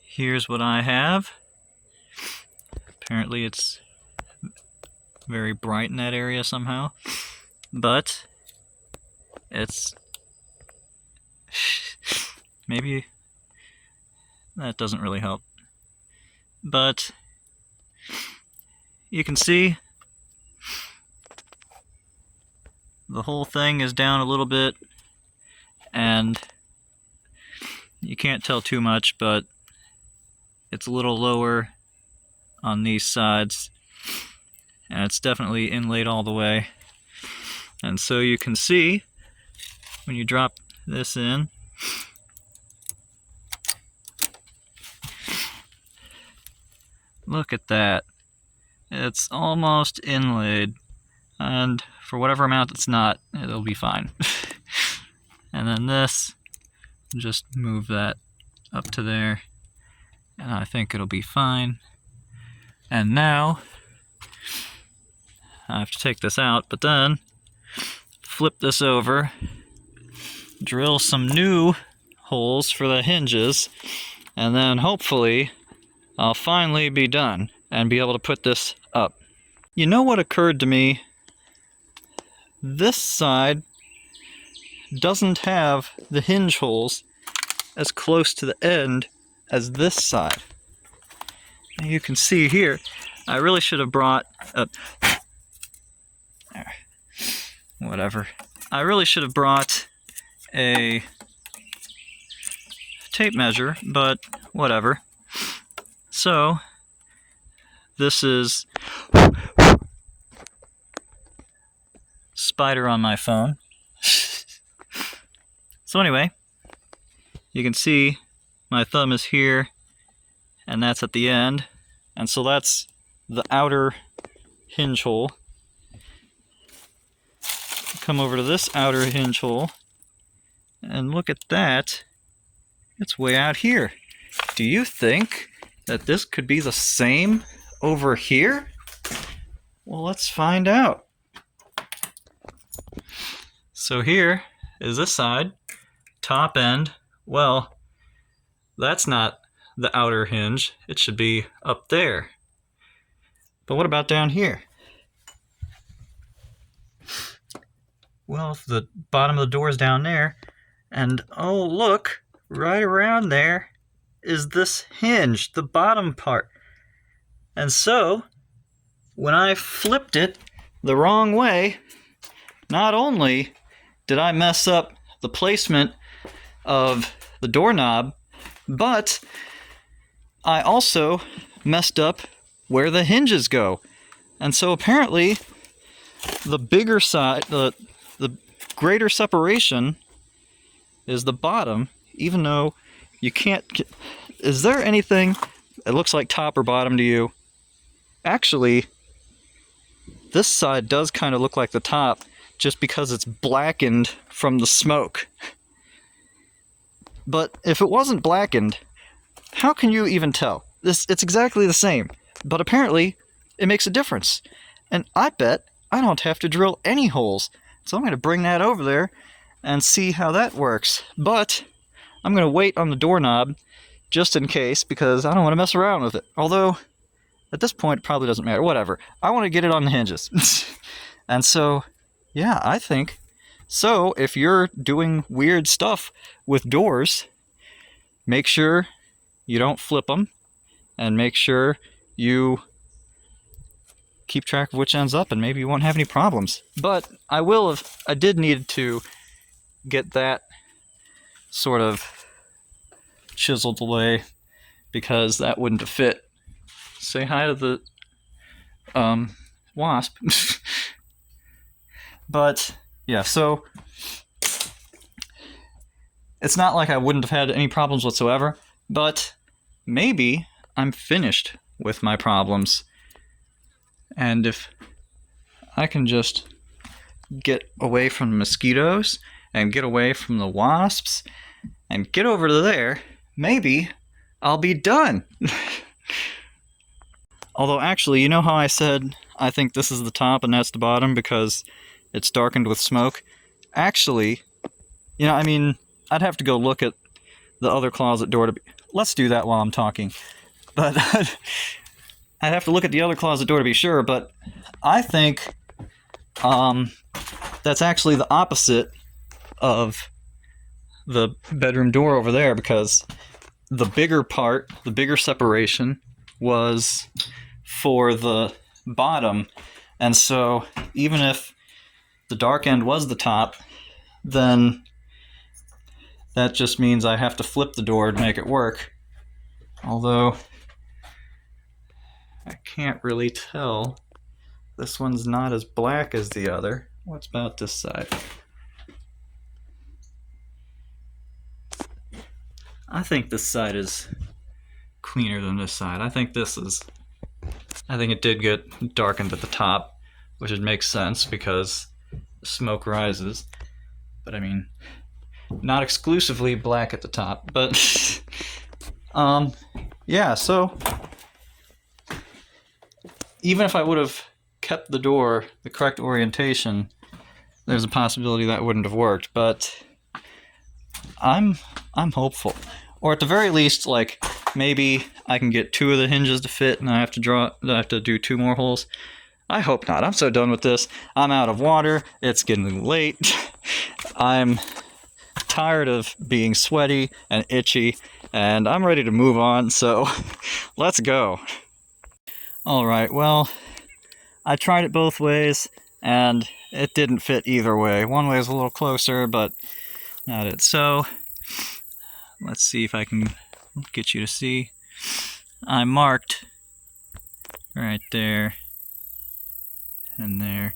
here's what I have. Apparently it's very bright in that area somehow, but it's maybe that doesn't really help, but you can see the whole thing is down a little bit, and you can't tell too much, but it's a little lower on these sides, and it's definitely inlaid all the way. And so you can see when you drop this in, look at that, it's almost inlaid, and for whatever amount it's not, it'll be fine. And then this, just move that up to there, and I think it'll be fine. And now I have to take this out, but then flip this over, drill some new holes for the hinges, and then hopefully I'll finally be done and be able to put this up. You know what occurred to me? This side doesn't have the hinge holes as close to the end as this side. And you can see here, I really should have brought whatever. I really should have brought a tape measure, but whatever. So this is spider on my phone. So anyway, you can see my thumb is here, and that's at the end, and so that's the outer hinge hole. Come over to this outer hinge hole, and look at that, it's way out here. Do you think that this could be the same over here? Well, let's find out. So here is this side, top end. Well, that's not the outer hinge, it should be up there. But what about down here? Well, if the bottom of the door is down there, and oh look, right around there is this hinge, the bottom part. And so, when I flipped it the wrong way, not only did I mess up the placement of the doorknob, but I also messed up where the hinges go. And so apparently the bigger side, the greater separation is the bottom, even though you can't get, is there anything that looks like top or bottom to you? Actually, this side does kind of look like the top just because it's blackened from the smoke. But if it wasn't blackened, how can you even tell? It's exactly the same, but apparently it makes a difference. And I bet I don't have to drill any holes. So I'm going to bring that over there and see how that works. But I'm going to wait on the doorknob just in case, because I don't want to mess around with it. Although, at this point, it probably doesn't matter. Whatever. I want to get it on the hinges. And so, yeah, I think. So, if you're doing weird stuff with doors, make sure you don't flip them, and make sure you keep track of which ends up, and maybe you won't have any problems. But I did need to get that sort of chiseled away, because that wouldn't have fit. Say hi to the wasp. But yeah, so it's not like I wouldn't have had any problems whatsoever, but maybe I'm finished with my problems. And if I can just get away from the mosquitoes and get away from the wasps and get over to there, maybe I'll be done. Although actually, you know how I said I think this is the top and that's the bottom because it's darkened with smoke? Actually, I mean, I'd have to go look at the other closet door to be... Let's do that while I'm talking. But I'd have to look at the other closet door to be sure, but I think that's actually the opposite of the bedroom door over there, because the bigger part, the bigger separation, was for the bottom. And so even if the dark end was the top, then that just means I have to flip the door to make it work. Although I can't really tell. This one's not as black as the other. What's about this side? I think this side is cleaner than this side. I think it did get darkened at the top, which would make sense because smoke rises. But I mean, not exclusively black at the top, but yeah, so even if I would have kept the door the correct orientation, there's a possibility that wouldn't have worked, but I'm hopeful. Or at the very least, like, maybe I can get 2 of the hinges to fit and I have to do 2 more holes. I hope not. I'm so done with this. I'm out of water. It's getting late. I'm tired of being sweaty and itchy, and I'm ready to move on, so let's go. Alright, well, I tried it both ways, and it didn't fit either way. One way is a little closer, but not it. So, let's see if I can get you to see. I marked right there and there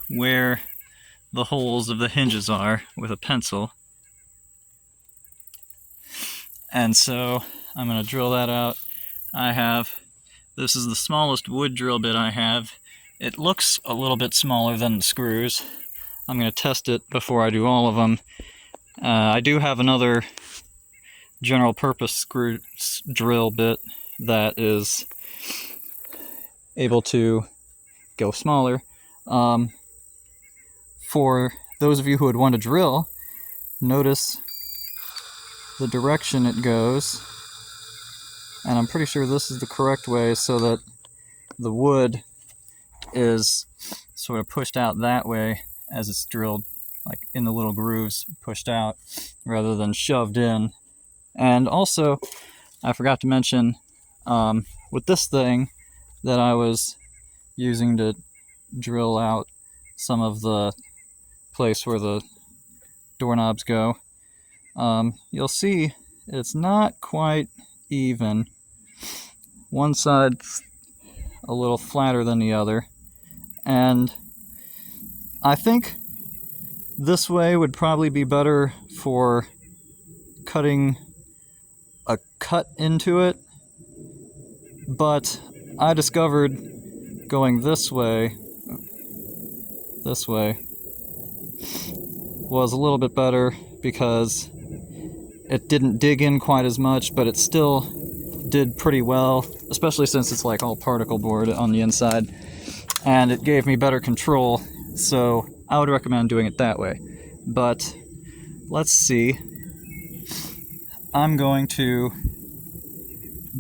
where the holes of the hinges are with a pencil. And so I'm going to drill that out. This is the smallest wood drill bit I have. It looks a little bit smaller than the screws. I'm going to test it before I do all of them. I do have another general purpose screw drill bit that is able to go smaller. For those of you who would want to drill, notice the direction it goes, and I'm pretty sure this is the correct way, so that the wood is sort of pushed out that way as it's drilled, like in the little grooves, pushed out rather than shoved in. And also, I forgot to mention, with this thing that I was using to drill out some of the place where the doorknobs go, you'll see it's not quite even. One side's a little flatter than the other, and I think this way would probably be better for cutting a cut into it, but I discovered going this way was a little bit better because it didn't dig in quite as much, but it still did pretty well, especially since it's like all particle board on the inside, and it gave me better control, so I would recommend doing it that way. But let's see. I'm going to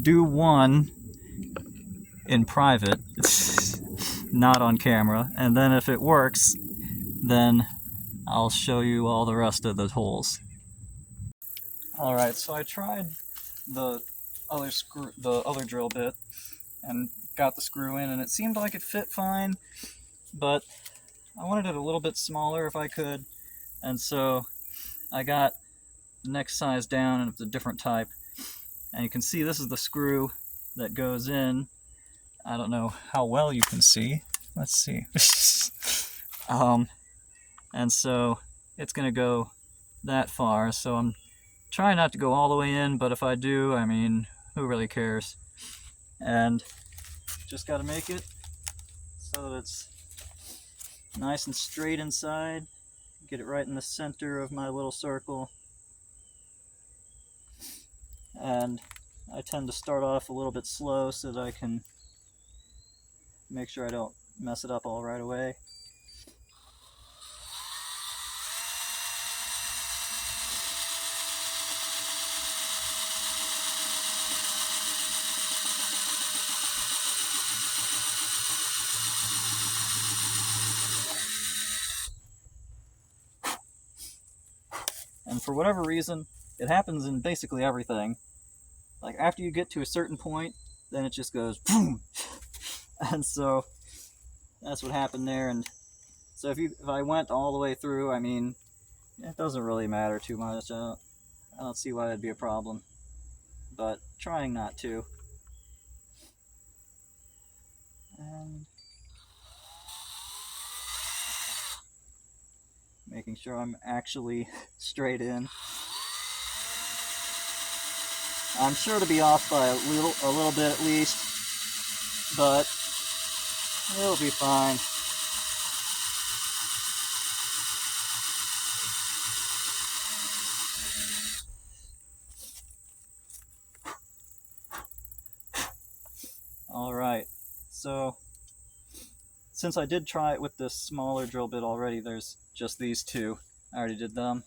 do one in private, not on camera, and then if it works, then I'll show you all the rest of the holes. Alright, so I tried the other drill bit and got the screw in, and it seemed like it fit fine, but I wanted it a little bit smaller if I could, and so I got the next size down, and it's a different type. And you can see this is the screw that goes in. I don't know how well you can see. Let's see. And so it's going to go that far, so I'm trying not to go all the way in, but if I do, I mean, who really cares? And just got to make it so that it's nice and straight inside. Get it right in the center of my little circle. And I tend to start off a little bit slow so that I can make sure I don't mess it up all right away. And for whatever reason, it happens in basically everything. Like after you get to a certain point, then it just goes boom. And so that's what happened there. And so if I went all the way through, I mean, it doesn't really matter too much. I don't see why that'd be a problem. But trying not to. And making sure I'm actually straight in. I'm sure to be off by a little bit at least, but it'll be fine. Alright, so since I did try it with this smaller drill bit already, there's just these two. I already did them.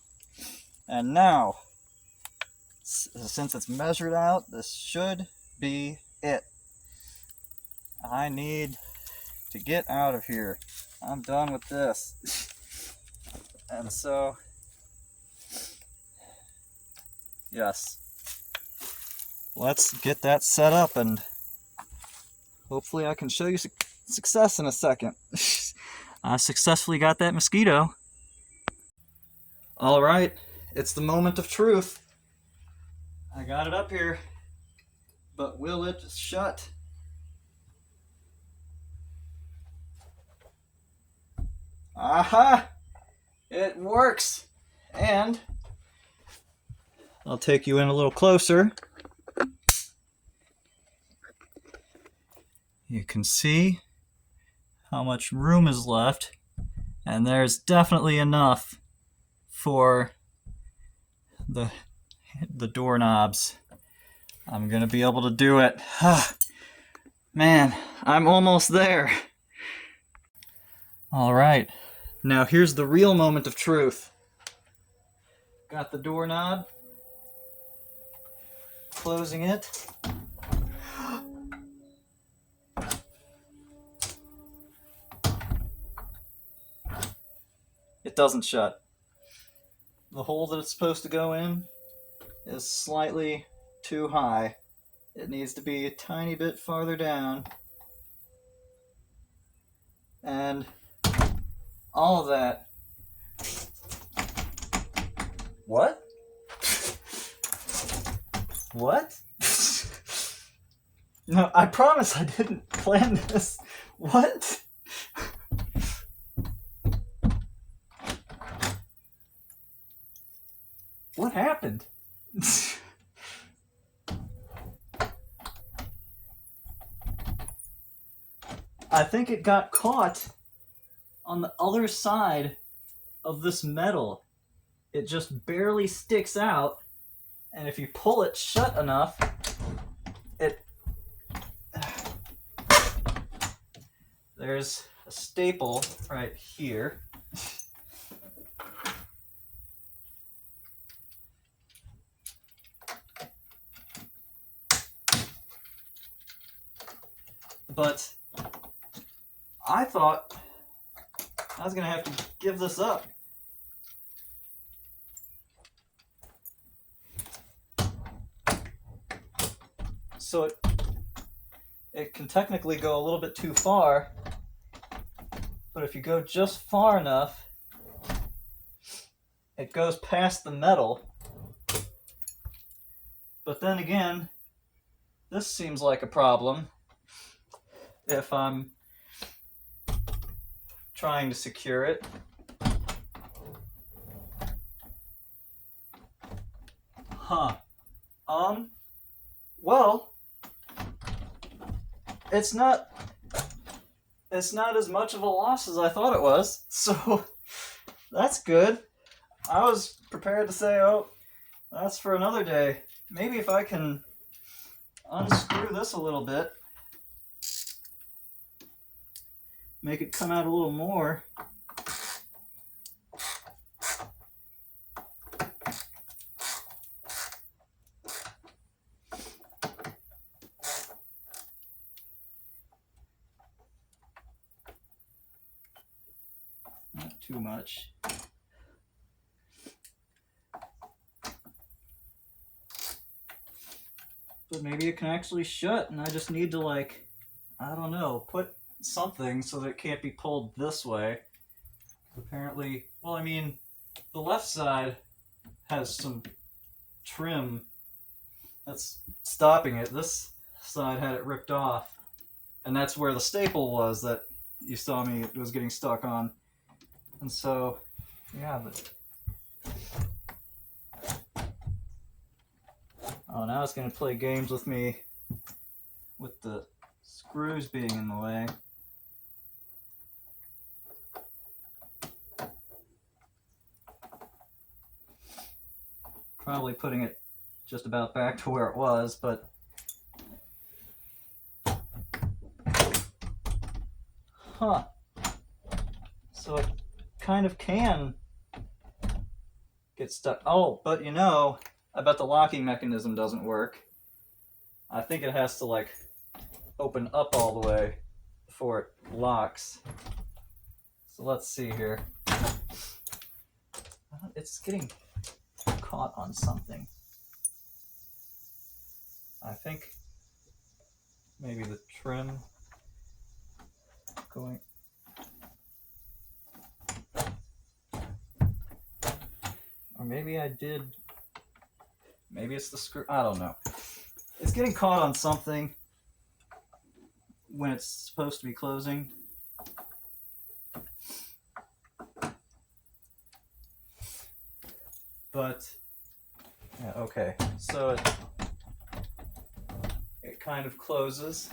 And now, since it's measured out, this should be it. I need to get out of here. I'm done with this. And so, yes. Let's get that set up, and hopefully I can show you success in a second. I successfully got that mosquito. Alright, it's the moment of truth. I got it up here, but will it shut? Aha! It works! And I'll take you in a little closer. You can see how much room is left, and there's definitely enough for the doorknobs. I'm gonna be able to do it. Man, I'm almost there. Alright, now here's the real moment of truth. Got the doorknob, closing it. It doesn't shut. The hole that it's supposed to go in is slightly too high. It needs to be a tiny bit farther down. And all of that. What? What? No, I promise I didn't plan this. What? What happened? I think it got caught on the other side of this metal. It just barely sticks out, and if you pull it shut enough, there's a staple right here. But I thought I was going to have to give this up. So it can technically go a little bit too far, but if you go just far enough, it goes past the metal. But then again, this seems like a problem if I'm trying to secure it. Well, it's not as much of a loss as I thought it was, so that's good. I was prepared to say, oh, that's for another day. Maybe if I can unscrew this a little bit, make it come out a little more. Not too much. But maybe it can actually shut, and I just need to, like, I don't know, put something so that it can't be pulled this way. Apparently, well, I mean, the left side has some trim that's stopping it. This side had it ripped off, and that's where the staple was that you saw me, it was getting stuck on. And so, yeah, but... Oh, now it's going to play games with me with the screws being in the way. Probably putting it just about back to where it was, but... Huh. So it kind of can get stuck. Oh, but you know, I bet the locking mechanism doesn't work. I think it has to, like, open up all the way before it locks. So let's see here. It's getting caught on something. I think maybe the trim going... Or maybe I did... Maybe it's the screw... I don't know. It's getting caught on something when it's supposed to be closing. But... Yeah, okay. So it kind of closes.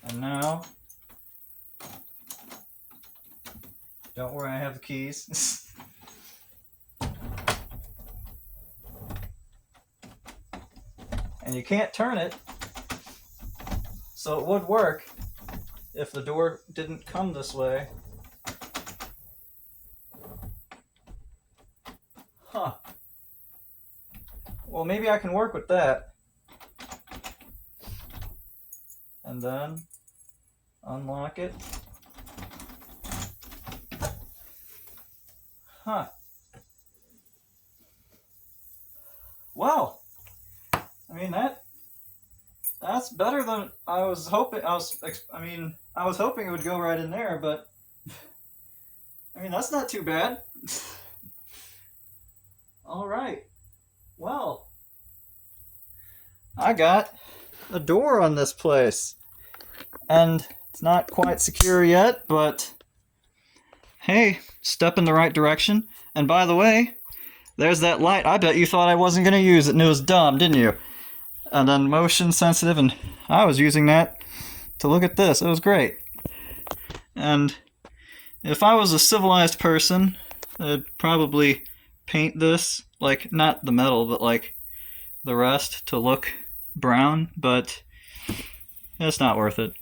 And now... Don't worry, I have the keys. And you can't turn it, so it would work if the door didn't come this way. Huh. Well, maybe I can work with that. And then unlock it. Huh. Wow. I mean, that's better than I was hoping. I was hoping it would go right in there, but I mean, that's not too bad. All right. Well, I got a door on this place, and it's not quite secure yet, but hey, step in the right direction. And by the way, there's that light. I bet you thought I wasn't going to use it and it was dumb, didn't you? And then motion sensitive, and I was using that to look at this. It was great. And if I was a civilized person, I'd probably paint this, like, not the metal, but like the rest to look brown, but it's not worth it.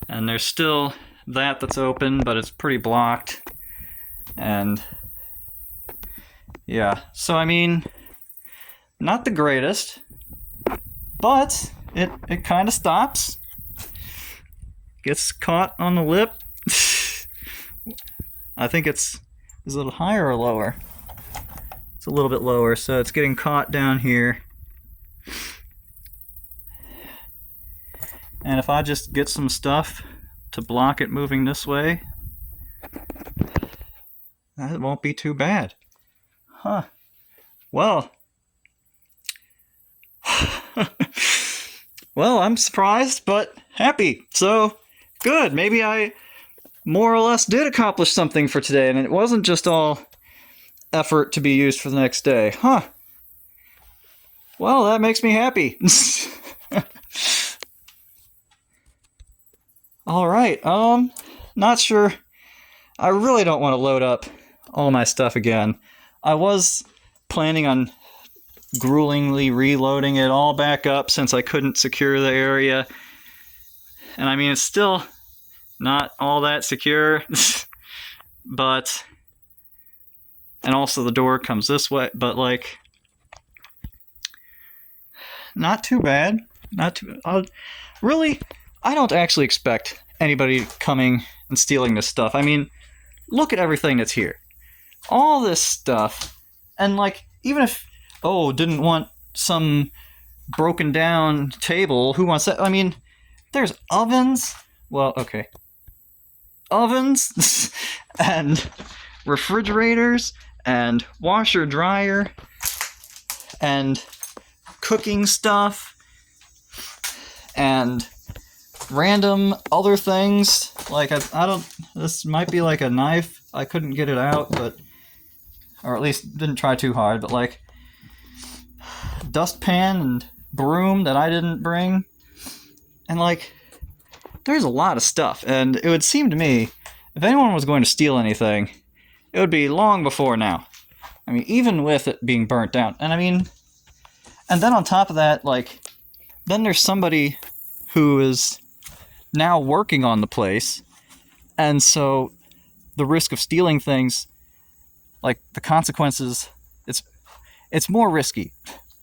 And there's still that's open, but it's pretty blocked. And yeah, so I mean, not the greatest, but it kind of stops. Gets caught on the lip. I think is it a little higher or lower? It's a little bit lower, so it's getting caught down here. And if I just get some stuff to block it moving this way, that won't be too bad. Huh. Well. Well, I'm surprised, but happy. So, good. Maybe I more or less did accomplish something for today, and it wasn't just all effort to be used for the next day. Huh. Well, that makes me happy. Alright, not sure. I really don't want to load up all my stuff again. I was planning on gruelingly reloading it all back up since I couldn't secure the area. And I mean, it's still not all that secure, but, and also the door comes this way, but like, not too bad. Not too, really, I don't actually expect anybody coming and stealing this stuff. I mean, look at everything that's here. All this stuff, and like, even if, didn't want some broken down table, who wants that? I mean, there's ovens, well, okay, ovens, and refrigerators, and washer dryer, and cooking stuff, and random other things, like, I don't, this might be like a knife, I couldn't get it out, but, or at least didn't try too hard, but like, dustpan and broom that I didn't bring, and like, there's a lot of stuff, and it would seem to me, if anyone was going to steal anything, it would be long before now. I mean, even with it being burnt down, and I mean, and then on top of that, like, then there's somebody who is now working on the place, and so the risk of stealing things, like the consequences, it's more risky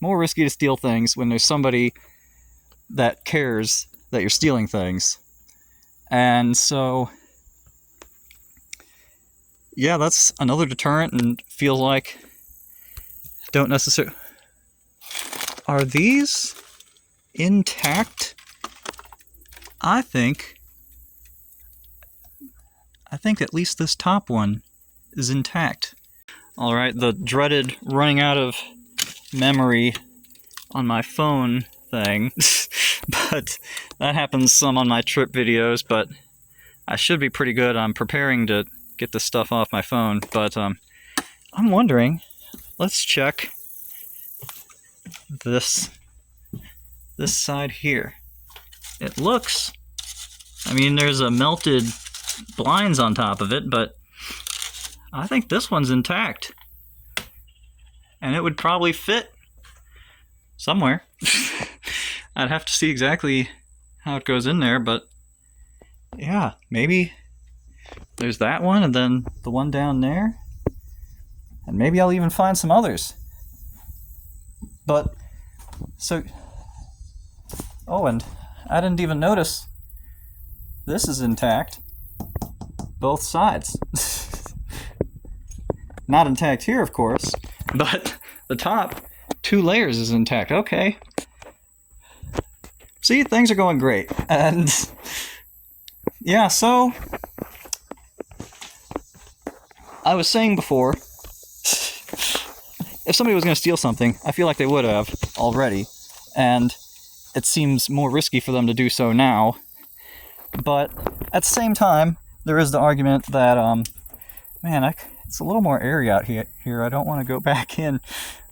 to steal things when there's somebody that cares that you're stealing things. And so, yeah, that's another deterrent, and feels like don't necessarily. Are these in-tact? I think at least this top one is intact. Alright, the dreaded running out of memory on my phone thing. But that happens some on my trip videos, but I should be pretty good. I'm preparing to get this stuff off my phone, but I'm wondering, let's check this side here. It looks, I mean, there's a melted blinds on top of it, but I think this one's intact. And it would probably fit somewhere. I'd have to see exactly how it goes in there, but yeah, maybe there's that one, and then the one down there, and maybe I'll even find some others. But, so, and I didn't even notice this is intact, both sides. Not intact here, of course, but the top 2 layers is intact. Okay. See, things are going great. And yeah, so I was saying before, if somebody was going to steal something, I feel like they would have already, and it seems more risky for them to do so now. But at the same time, there is the argument that, man, it's a little more airy out here. I don't want to go back in,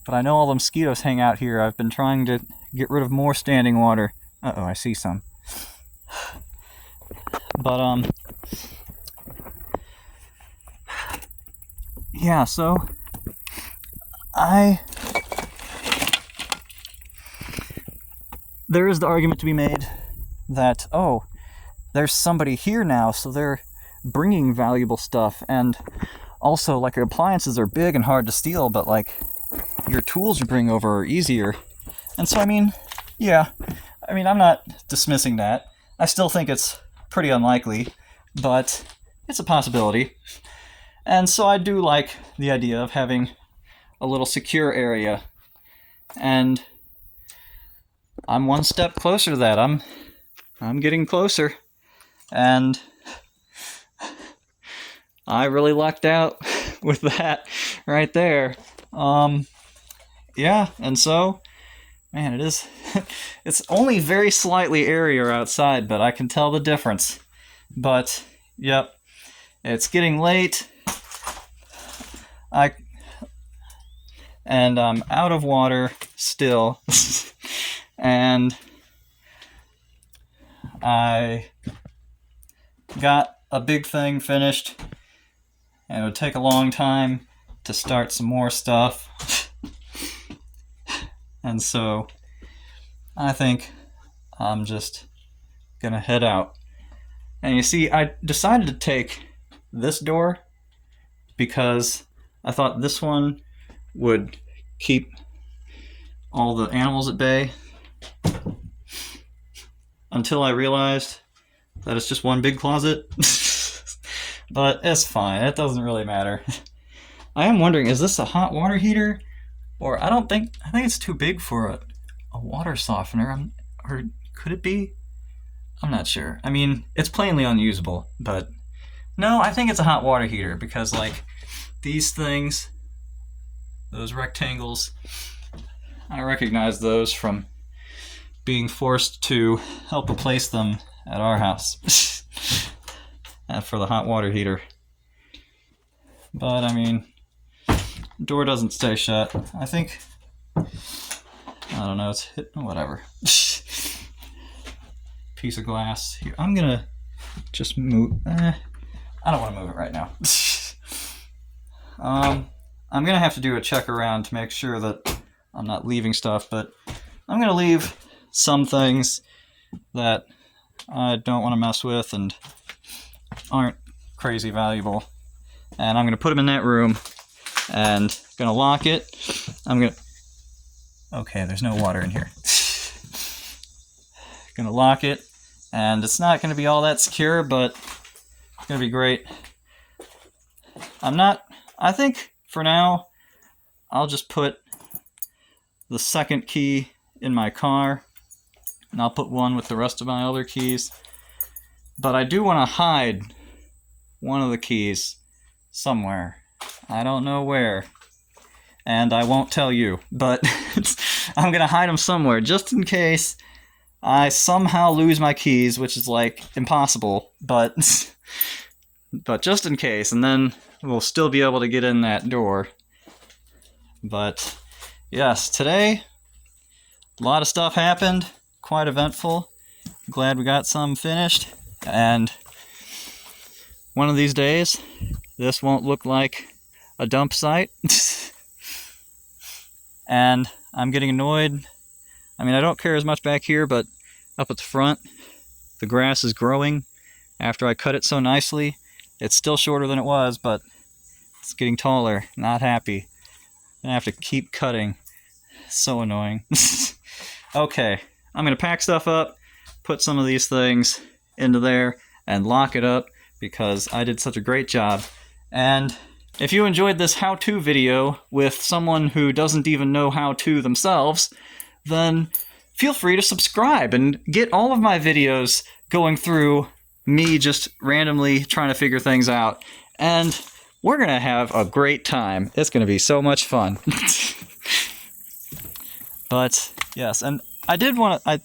but I know all the mosquitoes hang out here. I've been trying to get rid of more standing water. Uh-oh, I see some. But, yeah, so there is the argument to be made that, oh, there's somebody here now, so they're bringing valuable stuff, and also, like, your appliances are big and hard to steal, but, like, your tools you bring over are easier. And so, I mean, yeah, I mean, I'm not dismissing that. I still think it's pretty unlikely, but it's a possibility. And so I do like the idea of having a little secure area, and I'm one step closer to that. I'm getting closer, and I really lucked out with that right there. Yeah, and so, man, it is, it's only very slightly airier outside, but I can tell the difference. But, yep, it's getting late. And I'm out of water still. And I got a big thing finished, and it would take a long time to start some more stuff. And so I think I'm just gonna head out. And you see, I decided to take this door because I thought this one would keep all the animals at bay, until I realized that it's just one big closet. But it's fine, it doesn't really matter. I am wondering, is this a hot water heater? Or I think it's too big for a water softener. Or could it be? I'm not sure. I mean, it's plainly unusable, but no, I think it's a hot water heater, because like these things, those rectangles, I recognize those from being forced to help replace them at our house. For the hot water heater. But I mean, door doesn't stay shut. I think, I don't know, it's hit, whatever. Piece of glass here. I'm gonna just move, I don't want to move it right now. I'm gonna have to do a check around to make sure that I'm not leaving stuff, but I'm gonna leave some things that I don't want to mess with and aren't crazy valuable. And I'm gonna put them in that room and gonna lock it. Okay, there's no water in here. Gonna lock it, and it's not gonna be all that secure, but it's gonna be great. I think for now, I'll just put the second key in my car, and I'll put one with the rest of my other keys. But I do want to hide one of the keys somewhere. I don't know where, and I won't tell you, but I'm gonna hide them somewhere just in case I somehow lose my keys, which is like impossible, but just in case, and then we'll still be able to get in that door. But yes, today a lot of stuff happened, quite eventful. Glad we got some finished, and one of these days this won't look like a dump site. And I'm getting annoyed. I mean, I don't care as much back here, but up at the front, the grass is growing after I cut it so nicely. It's still shorter than it was, but it's getting taller. Not happy. I'm gonna have to keep cutting. So annoying. Okay, I'm gonna pack stuff up, put some of these things into there, and lock it up, because I did such a great job. And if you enjoyed this how-to video with someone who doesn't even know how to themselves, then feel free to subscribe and get all of my videos going through me just randomly trying to figure things out. And we're gonna have a great time. It's gonna be so much fun. But yes, and I did want to,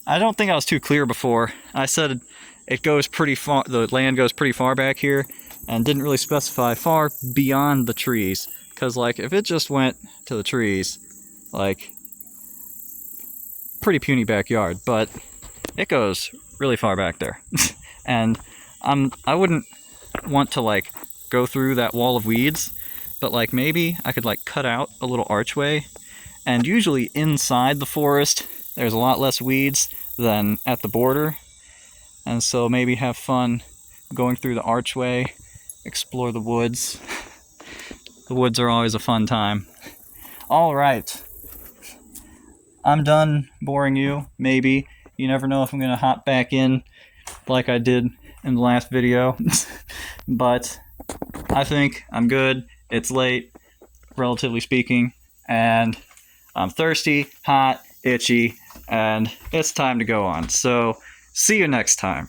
I don't think I was too clear before. I said it goes pretty far, the land goes pretty far back here, and didn't really specify far beyond the trees. Because like, if it just went to the trees, like, pretty puny backyard, but it goes really far back there. And I wouldn't want to like go through that wall of weeds, but like maybe I could like cut out a little archway, and usually inside the forest there's a lot less weeds than at the border, and so maybe have fun going through the archway, explore the woods. The woods are always a fun time. All right, I'm done boring you, maybe. You never know if I'm gonna hop back in like I did in the last video. But I think I'm good. It's late, relatively speaking, and I'm thirsty, hot, itchy, and it's time to go on. So see you next time.